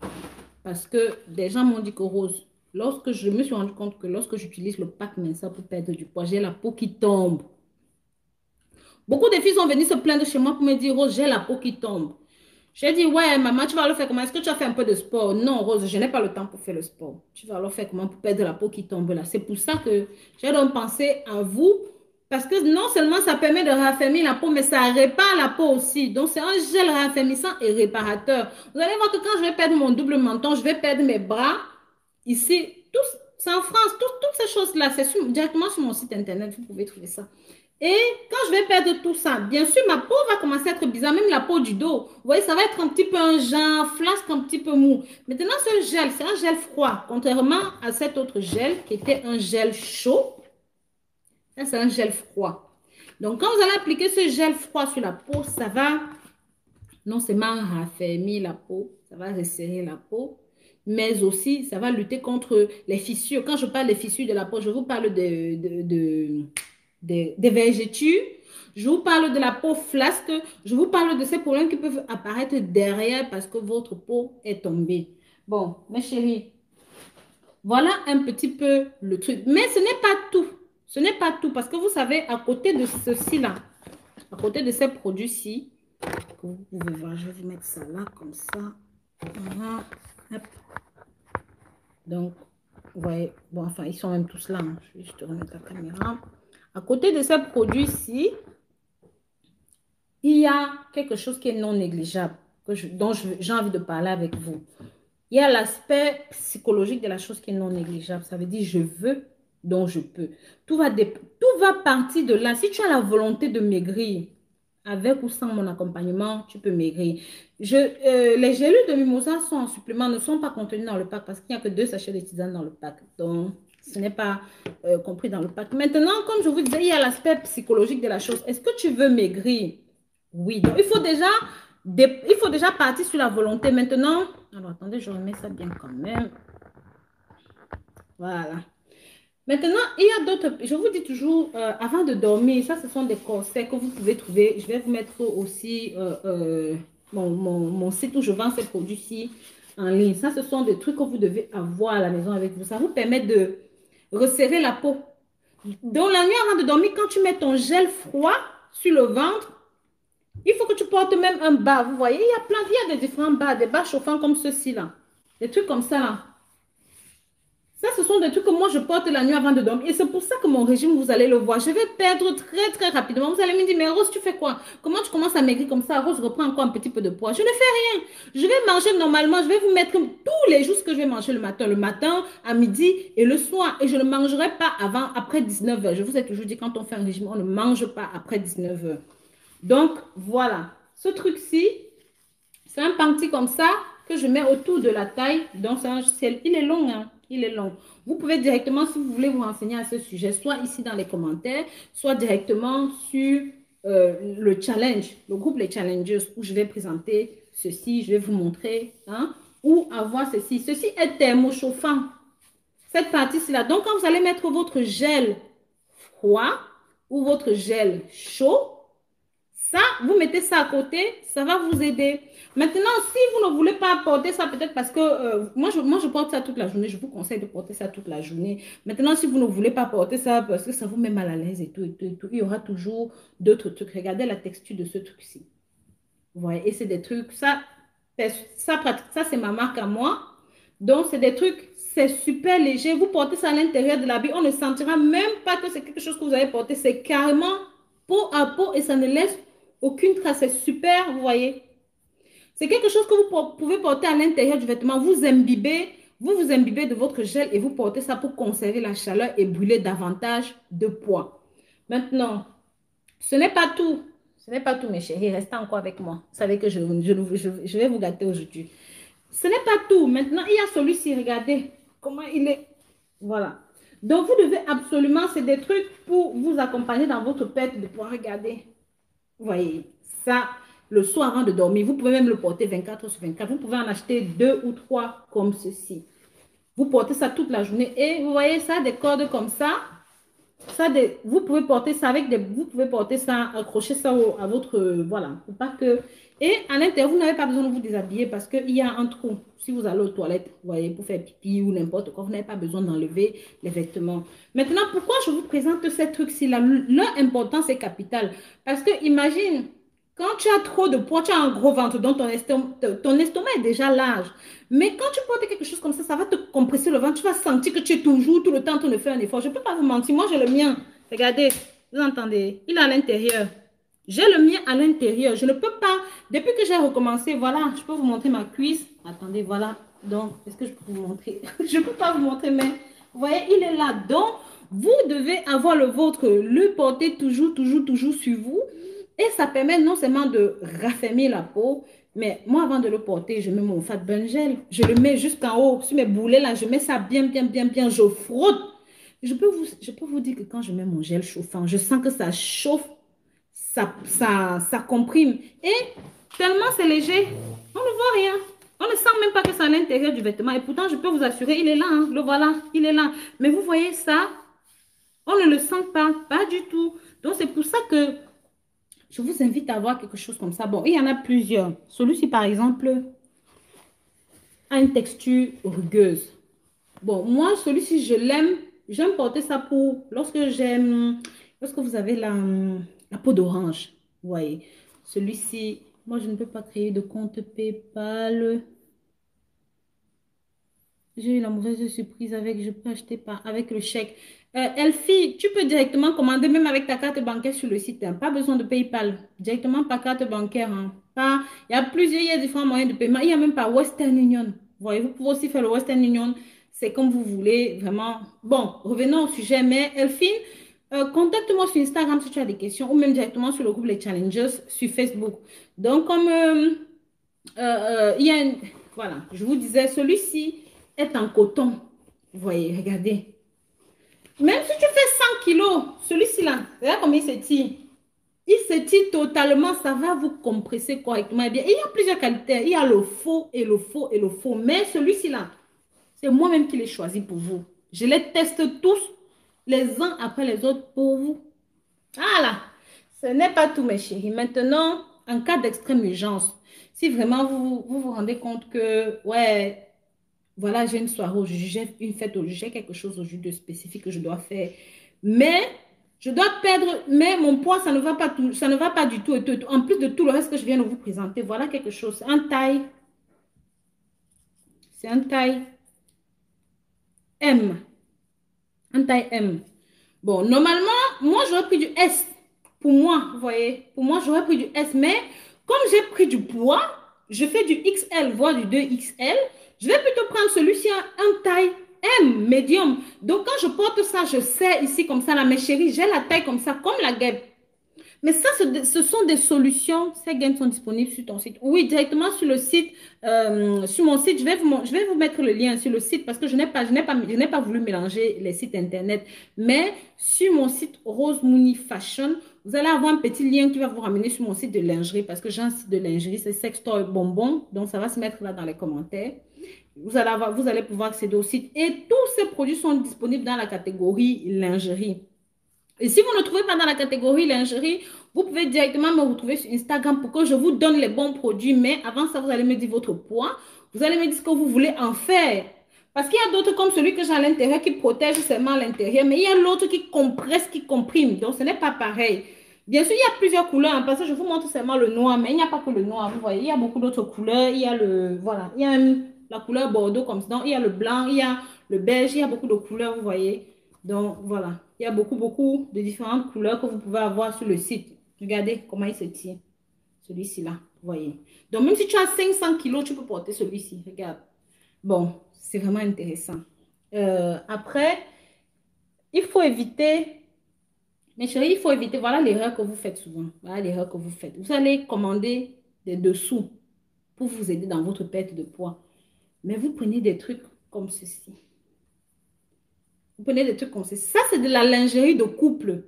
Parce que des gens m'ont dit que Rose, lorsque je me suis rendu compte que lorsque j'utilise le pack Mensa pour perdre du poids, j'ai la peau qui tombe. Beaucoup de filles sont venues se plaindre chez moi pour me dire, Rose, j'ai la peau qui tombe. J'ai dit, ouais, maman, tu vas le faire comment? Est-ce que tu as fait un peu de sport? Non, Rose, je n'ai pas le temps pour faire le sport. Tu vas le faire comment pour perdre la peau qui tombe là? C'est pour ça que j'ai donc pensé à vous. Parce que non seulement ça permet de raffermir la peau, mais ça répare la peau aussi. Donc, c'est un gel raffermissant et réparateur. Vous allez voir que quand je vais perdre mon double menton, je vais perdre mes bras. Ici, c'est en France, toutes ces choses-là, c'est directement sur mon site internet, vous pouvez trouver ça. Et quand je vais perdre tout ça, bien sûr, ma peau va commencer à être bizarre, même la peau du dos. Vous voyez, ça va être un petit peu un genre flasque, un petit peu mou. Maintenant, ce gel, c'est un gel froid, contrairement à cet autre gel qui était un gel chaud. Ça, c'est un gel froid. Donc, quand vous allez appliquer ce gel froid sur la peau, ça va non seulement raffermir la peau, ça va resserrer la peau, mais aussi ça va lutter contre les fissures. Quand je parle des fissures de la peau, je vous parle des vergetures. Je vous parle de la peau flasque. Je vous parle de ces problèmes qui peuvent apparaître derrière parce que votre peau est tombée. Bon, mes chéris, voilà un petit peu le truc. Mais ce n'est pas tout. Ce n'est pas tout parce que vous savez, à côté de ceci-là, à côté de ces produits-ci, vous pouvez voir, je vais vous mettre ça là, comme ça. Voilà. Hop. Donc, vous voyez, bon, enfin, ils sont même tous là. Hein. Je vais juste remettre la caméra. À côté de ces produits-ci, il y a quelque chose qui est non négligeable, dont j'ai envie de parler avec vous. Il y a l'aspect psychologique de la chose qui est non négligeable. Ça veut dire, je veux, donc je peux. Tout va partir de là. Si tu as la volonté de maigrir, avec ou sans mon accompagnement, tu peux maigrir. Les gélules de mimosa sont en supplément, ne sont pas contenues dans le pack parce qu'il n'y a que 2 sachets de tisane dans le pack. Donc, ce n'est pas compris dans le pack. Maintenant, comme je vous disais, il y a l'aspect psychologique de la chose. Est-ce que tu veux maigrir? Oui. Donc, il faut déjà partir sur la volonté. Maintenant, alors attendez, je remets ça bien quand même. Voilà. Maintenant, il y a d'autres, je vous dis toujours, avant de dormir, ça ce sont des conseils que vous pouvez trouver. Je vais vous mettre aussi mon site où je vends ces produits-ci en ligne. Ça, ce sont des trucs que vous devez avoir à la maison avec vous. Ça vous permet de resserrer la peau. Donc, la nuit avant de dormir, quand tu mets ton gel froid sur le ventre, il faut que tu portes même un bas. Vous voyez, il y a des différents bas, des bas chauffants comme ceux-ci là. Des trucs comme ça là. Ça, ce sont des trucs que moi, je porte la nuit avant de dormir. Et c'est pour ça que mon régime, vous allez le voir. Je vais perdre très, très rapidement. Vous allez me dire, mais Rose, tu fais quoi? Comment tu commences à maigrir comme ça? Rose, reprends encore un petit peu de poids. Je ne fais rien. Je vais manger normalement. Je vais vous mettre tous les jours ce que je vais manger le matin, à midi et le soir. Et je ne mangerai pas après 19 heures. Je vous ai toujours dit, quand on fait un régime, on ne mange pas après 19 heures. Donc, voilà. Ce truc-ci, c'est un panty comme ça que je mets autour de la taille. Donc, il est long, hein. Il est long. Vous pouvez directement, si vous voulez vous renseigner à ce sujet, soit ici dans les commentaires, soit directement sur le challenge, le groupe Les Challengers, où je vais présenter ceci, je vais vous montrer, hein, ou avoir ceci. Ceci est thermochauffant. Cette partie-ci là. Donc, quand vous allez mettre votre gel froid ou votre gel chaud, ça, vous mettez ça à côté, ça va vous aider. Maintenant, si vous ne voulez pas porter ça, peut-être parce que moi, je porte ça toute la journée. Je vous conseille de porter ça toute la journée. Maintenant, si vous ne voulez pas porter ça parce que ça vous met mal à l'aise et tout, il y aura toujours d'autres trucs. Regardez la texture de ce truc-ci. Vous voyez, et c'est des trucs, ça c'est ma marque à moi. Donc, c'est des trucs, c'est super léger. Vous portez ça à l'intérieur de l'habit, on ne sentira même pas que c'est quelque chose que vous avez porté. C'est carrément peau à peau et ça ne laisse aucune trace. C'est super, vous voyez. C'est quelque chose que vous pouvez porter à l'intérieur du vêtement. Vous vous imbibez de votre gel et vous portez ça pour conserver la chaleur et brûler davantage de poids. Maintenant, ce n'est pas tout. Ce n'est pas tout, mes chéris. Restez encore avec moi. Vous savez que je vais vous gâter aujourd'hui. Ce n'est pas tout. Maintenant, il y a celui-ci. Regardez comment il est. Voilà. Donc, vous devez absolument, c'est des trucs pour vous accompagner dans votre perte de poids. Regardez. Vous voyez, ça, le soir avant de dormir, vous pouvez même le porter 24 heures sur 24. Vous pouvez en acheter 2 ou 3 comme ceci. Vous portez ça toute la journée et vous voyez ça, des cordes comme ça. Vous pouvez porter ça vous pouvez porter ça, accrocher ça à votre, voilà, pour pas que, et à l'intérieur, vous n'avez pas besoin de vous déshabiller parce qu'il y a un trou. Si vous allez aux toilettes, vous voyez, pour faire pipi ou n'importe quoi, vous n'avez pas besoin d'enlever les vêtements. Maintenant, pourquoi je vous présente ces trucs-ci là? Leur importance est capitale. Parce que imagine, quand tu as trop de poids, tu as un gros ventre, donc ton estomac est déjà large. Mais quand tu portes quelque chose comme ça va te compresser le ventre. Tu vas sentir que tu es toujours, tout le temps, en train de faire un effort. Je ne peux pas vous mentir. Moi, j'ai le mien. Regardez, vous entendez? Il est à l'intérieur. J'ai le mien à l'intérieur. Je ne peux pas. Depuis que j'ai recommencé, voilà, je peux vous montrer ma cuisse. Attendez, voilà. Donc, est-ce que je peux vous montrer? Je ne peux pas vous montrer, mais vous voyez, il est là. Donc, vous devez avoir le vôtre, le porter toujours, toujours, toujours sur vous. Et ça permet non seulement de raffermir la peau, mais moi, avant de le porter, je mets mon Fat Burn Gel. Je le mets jusqu'en haut, sur mes boulets là. Je mets ça bien, bien, bien, bien. Je frotte. Je peux vous dire que quand je mets mon gel chauffant, je sens que ça chauffe, ça comprime. Et tellement c'est léger, on ne voit rien. On ne sent même pas que c'est à l'intérieur du vêtement. Et pourtant, je peux vous assurer, il est là. Hein. Le voilà, il est là. Mais vous voyez ça, on ne le sent pas, pas du tout. Donc, c'est pour ça que Je vous invite à avoir quelque chose comme ça. Bon, il y en a plusieurs. Celui-ci, par exemple, a une texture rugueuse. Bon, moi, celui-ci, je l'aime. J'aime porter ça pour lorsque vous avez la peau d'orange. Vous voyez, celui-ci, moi, je ne peux pas créer de compte PayPal. J'ai eu la mauvaise surprise avec, je peux acheter par, avec le chèque. Elfie, tu peux directement commander même avec ta carte bancaire sur le site, hein. Pas besoin de PayPal. Directement par carte bancaire, hein. Pas, il y a plusieurs, il y a différents moyens de paiement. Il y a même par Western Union. Vous voyez, vous pouvez aussi faire le Western Union. C'est comme vous voulez, vraiment. Bon, revenons au sujet. Mais Elfie, contacte-moi sur Instagram si tu as des questions ou même directement sur le groupe Les Challengers sur Facebook. Donc, comme il y a une... Voilà, je vous disais, celui-ci est en coton. Vous voyez, regardez. Même si tu fais 100 kilos, celui-ci là, regarde combien il s'étire. Il s'étire totalement, ça va vous compresser correctement. Et bien, il y a plusieurs qualités. Il y a le faux et le faux et le faux. Mais celui-ci là, c'est moi-même qui l'ai choisi pour vous. Je les teste tous les uns après les autres pour vous. Voilà, ce n'est pas tout mes chéris. Maintenant, en cas d'extrême urgence, si vraiment vous rendez compte que, ouais, voilà, j'ai une soirée aujourd'hui, j'ai une fête aujourd'hui, j'ai quelque chose aujourd'hui de spécifique que je dois faire, mais je dois perdre, mais mon poids, ça ne va pas tout, ça ne va pas du tout, et tout. En plus de tout le reste que je viens de vous présenter, voilà quelque chose. C'est un taille M. Un taille M. Bon, normalement, moi, j'aurais pris du S. Pour moi, vous voyez, pour moi, j'aurais pris du S. Mais comme j'ai pris du poids, je fais du XL, voire du 2XL. Je vais plutôt prendre celui-ci, un taille M, médium. Donc, quand je porte ça, je sais ici comme ça, là, mes chéris, j'ai la taille comme ça, comme la guêpe. Mais ça, ce sont des solutions. Ces gains sont disponibles sur ton site. Oui, directement sur le site, sur mon site. Je vais vous mettre le lien sur le site parce que je n'ai pas voulu mélanger les sites internet. Mais sur mon site Rose Mooney Fashion, vous allez avoir un petit lien qui va vous ramener sur mon site de lingerie parce que j'ai un site de lingerie, c'est Sextoy Bonbon. Donc, ça va se mettre là dans les commentaires. Vous allez pouvoir accéder au site et tous ces produits sont disponibles dans la catégorie lingerie. Et si vous ne trouvez pas dans la catégorie lingerie, vous pouvez directement me retrouver sur Instagram pour que je vous donne les bons produits. Mais avant ça, vous allez me dire votre poids. Vous allez me dire ce que vous voulez en faire. Parce qu'il y a d'autres comme celui que j'ai à l'intérieur qui protège seulement l'intérieur. Mais il y a l'autre qui compresse, qui comprime. Donc, ce n'est pas pareil. Bien sûr, il y a plusieurs couleurs, hein, parce que je vous montre seulement le noir. Mais il n'y a pas que le noir. Vous voyez, il y a beaucoup d'autres couleurs. Il y a le... Voilà. Il y a même la couleur bordeaux comme ça. Donc, il y a le blanc, il y a le beige. Il y a beaucoup de couleurs, vous voyez. Donc, voilà. Il y a beaucoup de différentes couleurs que vous pouvez avoir sur le site. Regardez comment il se tient. Celui-ci là, vous voyez. Donc, même si tu as 500 kilos, tu peux porter celui-ci. Regarde. Bon, c'est vraiment intéressant. Après, il faut éviter, mes chéris, il faut éviter, voilà l'erreur que vous faites souvent. Voilà l'erreur que vous faites. Vous allez commander des dessous pour vous aider dans votre perte de poids. Mais vous prenez des trucs comme ceci. Vous prenez des trucs comme ça. Ça, c'est de la lingerie de couple.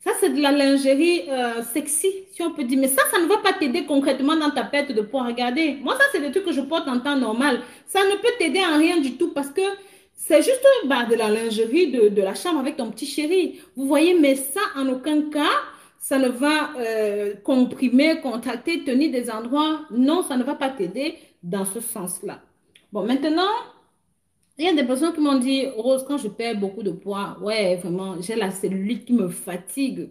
Ça, c'est de la lingerie sexy, si on peut dire. Mais ça ne va pas t'aider concrètement dans ta perte de poids. Regardez, moi, ça, c'est des trucs que je porte en temps normal. Ça ne peut t'aider en rien du tout parce que c'est juste bah, de la lingerie de la chambre avec ton petit chéri. Vous voyez, mais ça, en aucun cas, ça ne va comprimer, contracter, tenir des endroits. Non, ça ne va pas t'aider dans ce sens-là. Bon, maintenant... Il y a des personnes qui m'ont dit, Rose, quand je perds beaucoup de poids, ouais, vraiment, j'ai la cellulite qui me fatigue.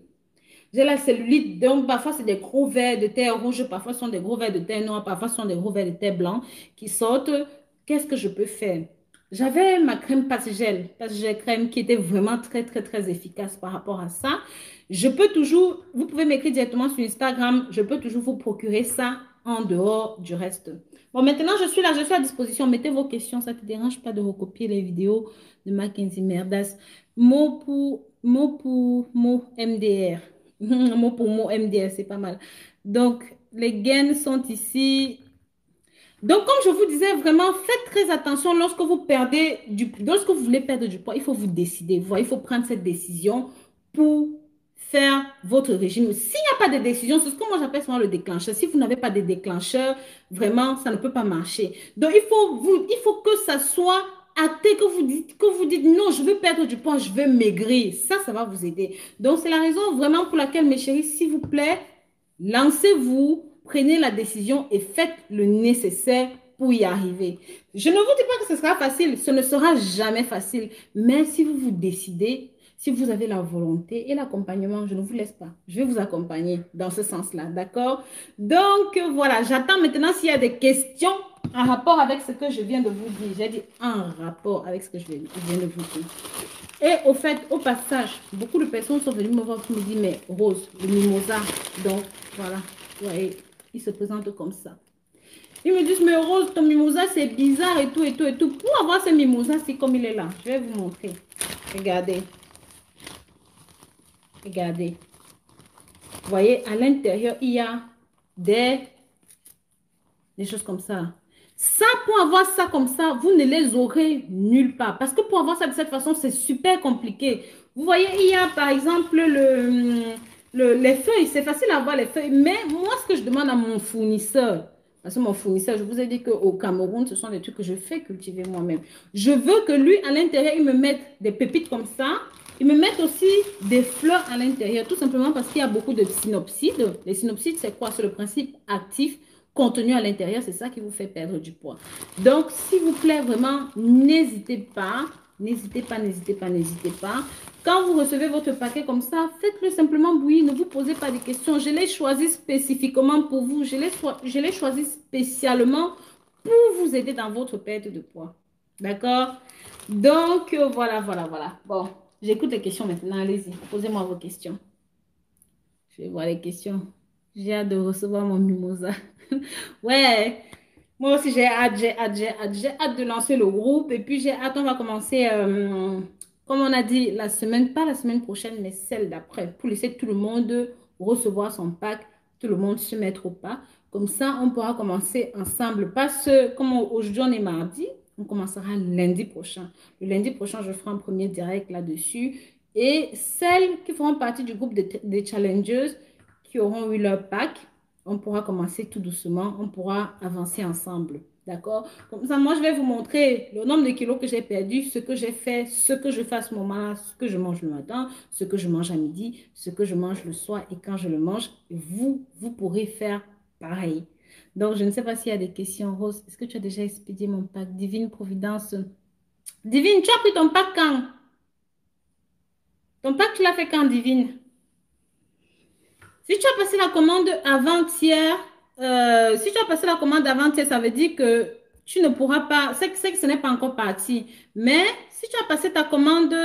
J'ai la cellulite, donc parfois c'est des gros vers de terre rouge, parfois ce sont des gros vers de terre noire, parfois ce sont des gros vers de terre blanc qui sortent. Qu'est-ce que je peux faire? J'avais ma crème passe-gel crème qui était vraiment très efficace par rapport à ça. Je peux toujours, vous pouvez m'écrire directement sur Instagram, je peux toujours vous procurer ça en dehors du reste. Bon, maintenant je suis là, je suis à disposition. Mettez vos questions, ça ne te dérange pas de recopier les vidéos de Mackenzie Merdas. Mot MDR. Mot pour mot MDR, c'est pas mal. Donc, les gaines sont ici. Donc, comme je vous disais, vraiment, faites très attention lorsque lorsque vous voulez perdre du poids, il faut vous décider. Vous voyez, il faut prendre cette décision pour faire votre régime. S'il n'y a pas de décision, c'est ce que moi j'appelle souvent le déclencheur. Si vous n'avez pas de déclencheur, vraiment, ça ne peut pas marcher. Donc, il faut que ça soit acté, que vous dites non, je veux perdre du poids, je veux maigrir. Ça va vous aider. Donc, c'est la raison vraiment pour laquelle, mes chéris, s'il vous plaît, Lancez-vous, prenez la décision et faites le nécessaire pour y arriver. Je ne vous dis pas que ce sera facile, ce ne sera jamais facile, mais si vous vous décidez, si vous avez la volonté et l'accompagnement, je ne vous laisse pas. Je vais vous accompagner dans ce sens-là, d'accord? Donc, voilà, j'attends maintenant s'il y a des questions en rapport avec ce que je viens de vous dire. J'ai dit en rapport avec ce que je viens de vous dire. Et au fait, au passage, beaucoup de personnes sont venues me voir pour me dire, mais Rose, le mimosa, donc voilà, vous voyez, il se présente comme ça. Ils me disent, mais Rose, ton mimosa, c'est bizarre et tout, et tout, et tout. Pour avoir ce mimosa, c'est comme il est là. Je vais vous montrer. Regardez. Regardez. Vous voyez, à l'intérieur, il y a des choses comme ça. Ça, pour avoir ça comme ça, vous ne les aurez nulle part. Parce que pour avoir ça de cette façon, c'est super compliqué. Vous voyez, il y a par exemple les feuilles. C'est facile à avoir les feuilles. Mais moi, ce que je demande à mon fournisseur, parce que mon fournisseur, je vous ai dit qu'au Cameroun, ce sont des trucs que je fais cultiver moi-même. Je veux que lui, à l'intérieur, il me mette des pépites comme ça. Il me mette aussi des fleurs à l'intérieur, tout simplement parce qu'il y a beaucoup de synopsides. Les synopsides, c'est quoi? C'est le principe actif contenu à l'intérieur, c'est ça qui vous fait perdre du poids. Donc, s'il vous plaît, vraiment, n'hésitez pas, n'hésitez pas, n'hésitez pas, n'hésitez pas. Quand vous recevez votre paquet comme ça, faites-le simplement bouillir, ne vous posez pas de questions. Je l'ai choisi spécifiquement pour vous, je l'ai choisi spécialement pour vous aider dans votre perte de poids. D'accord? Donc, voilà, voilà, voilà. Bon, j'écoute les questions maintenant, allez-y, posez-moi vos questions. Je vais voir les questions. J'ai hâte de recevoir mon mimosa. Ouais, moi aussi j'ai hâte, j'ai hâte, j'ai hâte. J'ai hâte de lancer le groupe et puis j'ai hâte, on va commencer, comme on a dit, la semaine, pas la semaine prochaine, mais celle d'après, pour laisser tout le monde recevoir son pack, tout le monde se mettre au pas. Comme ça, on pourra commencer ensemble. Pas ce, comme aujourd'hui on est mardi, on commencera lundi prochain. Le lundi prochain, je ferai un premier direct là-dessus. Et celles qui feront partie du groupe des challengers qui auront eu leur pack, on pourra commencer tout doucement, on pourra avancer ensemble. D'accord? Comme ça, moi, je vais vous montrer le nombre de kilos que j'ai perdu, ce que j'ai fait, ce que je fais à ce moment-là, ce que je mange le matin, ce que je mange à midi, ce que je mange le soir et quand je le mange, vous pourrez faire pareil. Donc, je ne sais pas s'il y a des questions, Rose. Est-ce que tu as déjà expédié mon pack? Divine Providence. Divine, tu as pris ton pack quand? Ton pack, tu l'as fait quand, Divine? Si tu as passé la commande avant-hier, si tu as passé la commande avant-hier, ça veut dire que tu ne pourras pas, c'est que ce n'est pas encore parti. Mais si tu as passé ta commande,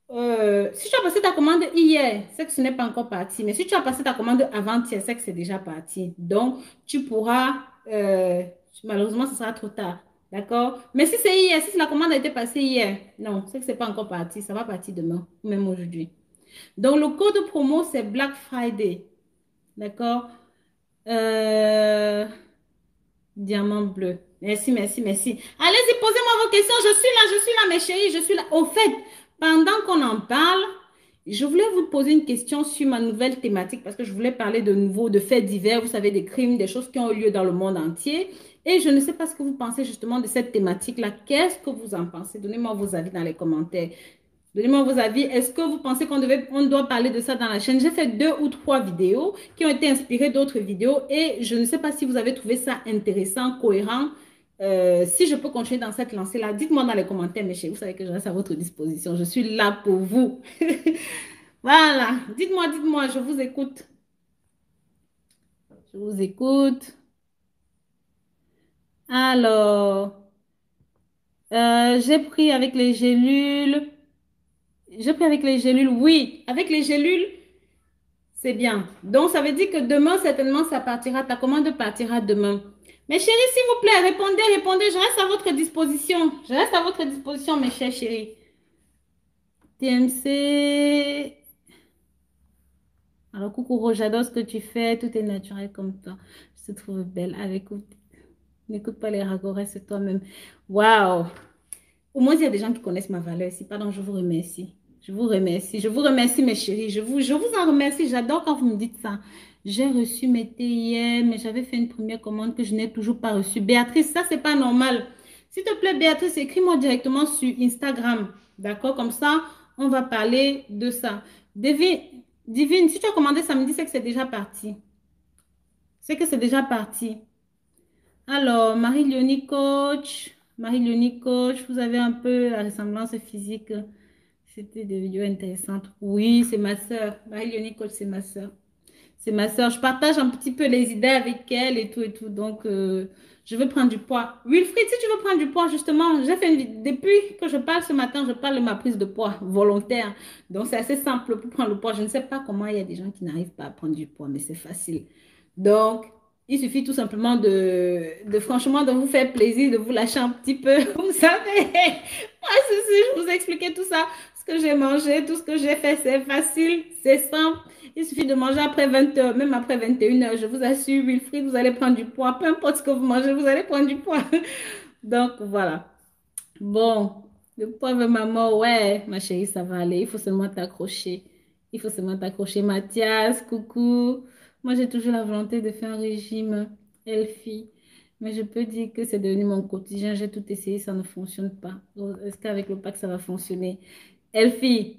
si tu as passé ta commande hier, c'est que ce n'est pas encore parti. Mais si tu as passé ta commande avant-hier, c'est que c'est déjà parti. Donc, tu pourras, malheureusement, ce sera trop tard. D'accord? Mais si c'est hier, si la commande a été passée hier, non, c'est que ce n'est pas encore parti. Ça va partir demain, ou même aujourd'hui. Donc, le code promo, c'est Black Friday. D'accord? Euh, Diamant bleu. Merci, merci, merci. Allez-y, posez-moi vos questions. Je suis là, mes chéris, je suis là. Au fait, pendant qu'on en parle, je voulais vous poser une question sur ma nouvelle thématique parce que je voulais parler de nouveau de faits divers, vous savez, des crimes, des choses qui ont eu lieu dans le monde entier. Et je ne sais pas ce que vous pensez justement de cette thématique-là. Qu'est-ce que vous en pensez? Donnez-moi vos avis dans les commentaires. Donnez-moi vos avis. Est-ce que vous pensez on doit parler de ça dans la chaîne? J'ai fait 2 ou 3 vidéos qui ont été inspirées d'autres vidéos et je ne sais pas si vous avez trouvé ça intéressant, cohérent. Si je peux continuer dans cette lancée-là, dites-moi dans les commentaires, mes chéris. Vous savez que je reste à votre disposition. Je suis là pour vous. Voilà. Dites-moi, dites-moi, je vous écoute. Je vous écoute. Alors, j'ai pris avec les gélules. J'ai pris avec les gélules, oui. Avec les gélules, c'est bien. Donc, ça veut dire que demain, certainement, ça partira. Ta commande partira demain. Mes chéris, s'il vous plaît, répondez, répondez. Je reste à votre disposition. Je reste à votre disposition, mes chers chéris. TMC. Alors, coucou Rose, j'adore ce que tu fais. Tout est naturel comme toi. Je te trouve belle. Avec n'écoute pas les ragots, c'est toi-même. Waouh! Au moins, il y a des gens qui connaissent ma valeur ici. Pardon, je vous remercie. Je vous remercie. Je vous remercie, mes chéris. Je vous en remercie. J'adore quand vous me dites ça. J'ai reçu mes thés hier, mais j'avais fait une première commande que je n'ai toujours pas reçue. Béatrice, ça, c'est pas normal. S'il te plaît, Béatrice, écris-moi directement sur Instagram. D'accord? Comme ça, on va parler de ça. Divine, si tu as commandé samedi, c'est que c'est déjà parti. C'est que c'est déjà parti. Alors, Marie-Léonie Coach. Marie-Léonie Coach, vous avez un peu la ressemblance physique. C'était des vidéos intéressantes. Oui, c'est ma sœur. Marie-Léonie Coach, c'est ma sœur. C'est ma sœur. Je partage un petit peu les idées avec elle et tout et tout. Donc, je veux prendre du poids. Wilfried, si tu veux prendre du poids, justement, j'ai fait une depuis que je parle ce matin, je parle de ma prise de poids volontaire. Donc, c'est assez simple pour prendre le poids. Je ne sais pas comment il y a des gens qui n'arrivent pas à prendre du poids, mais c'est facile. Donc, il suffit tout simplement franchement, de vous faire plaisir, de vous lâcher un petit peu. Vous savez, moi, ceci, je vous ai expliqué tout ça. Ce que j'ai mangé, tout ce que j'ai fait, c'est facile, c'est simple. Il suffit de manger après 20 heures, même après 21 heures. Je vous assure, Wilfried, vous allez prendre du poids. Peu importe ce que vous mangez, vous allez prendre du poids. Donc, voilà. Bon, le pauvre maman, ouais, ma chérie, ça va aller. Il faut seulement t'accrocher. Il faut seulement t'accrocher. Mathias, coucou. Moi, j'ai toujours la volonté de faire un régime healthy. Mais je peux dire que c'est devenu mon quotidien. J'ai tout essayé, ça ne fonctionne pas. Est-ce qu'avec le pack, ça va fonctionner? Elfie,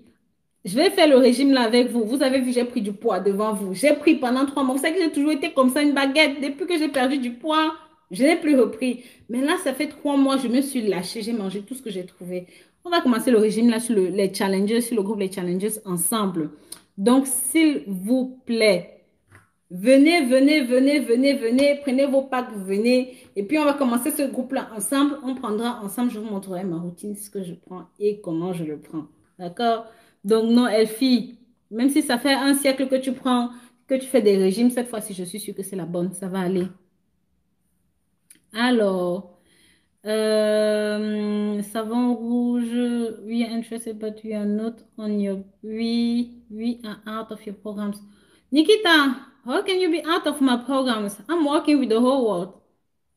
je vais faire le régime là avec vous. Vous avez vu, j'ai pris du poids devant vous. J'ai pris pendant 3 mois. Vous savez que j'ai toujours été comme ça, une baguette. Depuis que j'ai perdu du poids, je n'ai plus repris. Mais là, ça fait 3 mois, je me suis lâchée. J'ai mangé tout ce que j'ai trouvé. On va commencer le régime là sur les challenges, sur le groupe Les Challengers ensemble. Donc, s'il vous plaît, venez, venez, venez, venez, venez. Prenez vos packs, venez. Et puis, on va commencer ce groupe-là ensemble. On prendra ensemble. Je vous montrerai ma routine, ce que je prends et comment je le prends. D'accord? Donc, non, Elfie, même si ça fait un siècle que tu prends, que tu fais des régimes, cette fois-ci, je suis sûre que c'est la bonne. Ça va aller. Alors, savon rouge, we are interested, but we are not on your, we are out of your programs. Nikita, how can you be out of my programs? I'm working with the whole world.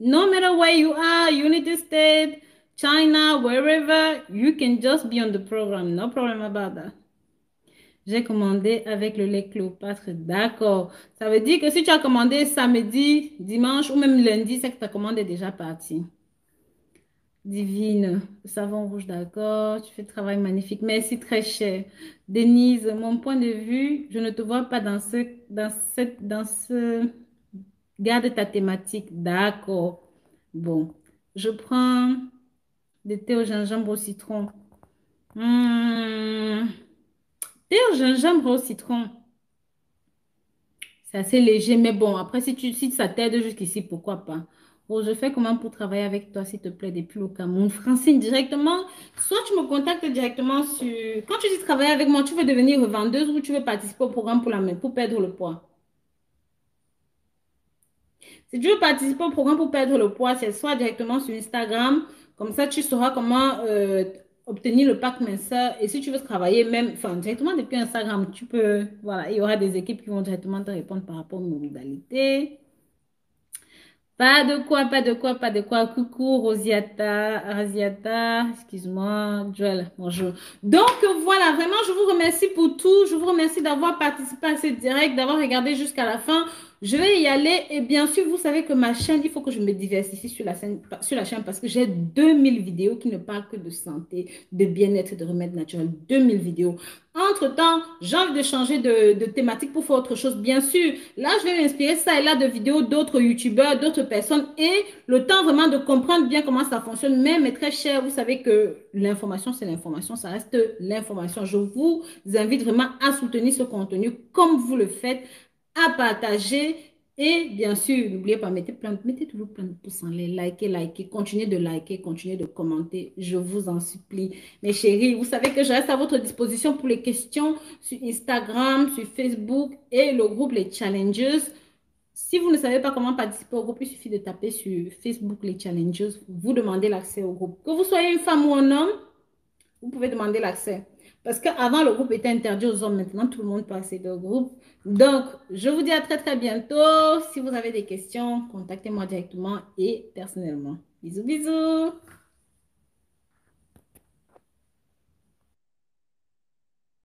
No matter where you are, United States, China, wherever, you can just be on the program. No problem about that. J'ai commandé avec le lait Cléopâtre. D'accord. Ça veut dire que si tu as commandé samedi, dimanche ou même lundi, c'est que ta commande est déjà partie. Divine, savon rouge, d'accord. Tu fais le travail magnifique. Merci, très cher. Denise, mon point de vue, je ne te vois pas dans ce, garde ta thématique. D'accord. Bon, je prends des thé au gingembre au citron. Hmm, thé au gingembre au citron. C'est assez léger, mais bon, après, si ça t'aide jusqu'ici, pourquoi pas? Bon, je fais comment pour travailler avec toi, s'il te plaît, depuis le Cameroun? Francine, directement, soit tu me contactes directement sur... Quand tu dis travailler avec moi, tu veux devenir revendeuse ou tu veux participer au programme pour la main, pour perdre le poids? Si tu veux participer au programme pour perdre le poids, c'est soit directement sur Instagram, comme ça tu sauras comment obtenir le pack minceur. Et si tu veux travailler même, enfin directement depuis Instagram, tu peux, voilà, il y aura des équipes qui vont directement te répondre par rapport aux modalités. Pas de quoi, pas de quoi, pas de quoi. Coucou, Rosiata, excuse-moi, Joël, bonjour. Donc voilà, vraiment, je vous remercie pour tout. Je vous remercie d'avoir participé à ce direct, d'avoir regardé jusqu'à la fin. Je vais y aller et bien sûr, vous savez que ma chaîne, il faut que je me diversifie sur la chaîne parce que j'ai 2000 vidéos qui ne parlent que de santé, de bien-être, de remèdes naturels. 2000 vidéos. Entre-temps, j'ai envie de changer de thématique pour faire autre chose. Bien sûr, là, je vais m'inspirer ça et là de vidéos d'autres youtubeurs, d'autres personnes et le temps vraiment de comprendre bien comment ça fonctionne. Mais mes très chers, vous savez que l'information, c'est l'information, ça reste l'information. Je vous invite vraiment à soutenir ce contenu comme vous le faites, à partager et bien sûr, n'oubliez pas, mettez toujours plein de pouces en l'air, likez, continuez de liker, continuez de commenter, je vous en supplie. Mes chéris, vous savez que je reste à votre disposition pour les questions sur Instagram, sur Facebook et le groupe Les Challengers. Si vous ne savez pas comment participer au groupe, il suffit de taper sur Facebook Les Challengers, vous demandez l'accès au groupe. Que vous soyez une femme ou un homme, vous pouvez demander l'accès. Parce qu'avant, le groupe était interdit aux hommes. Maintenant, tout le monde peut accéder au groupe. Donc, je vous dis à très, très bientôt. Si vous avez des questions, contactez-moi directement et personnellement. Bisous, bisous.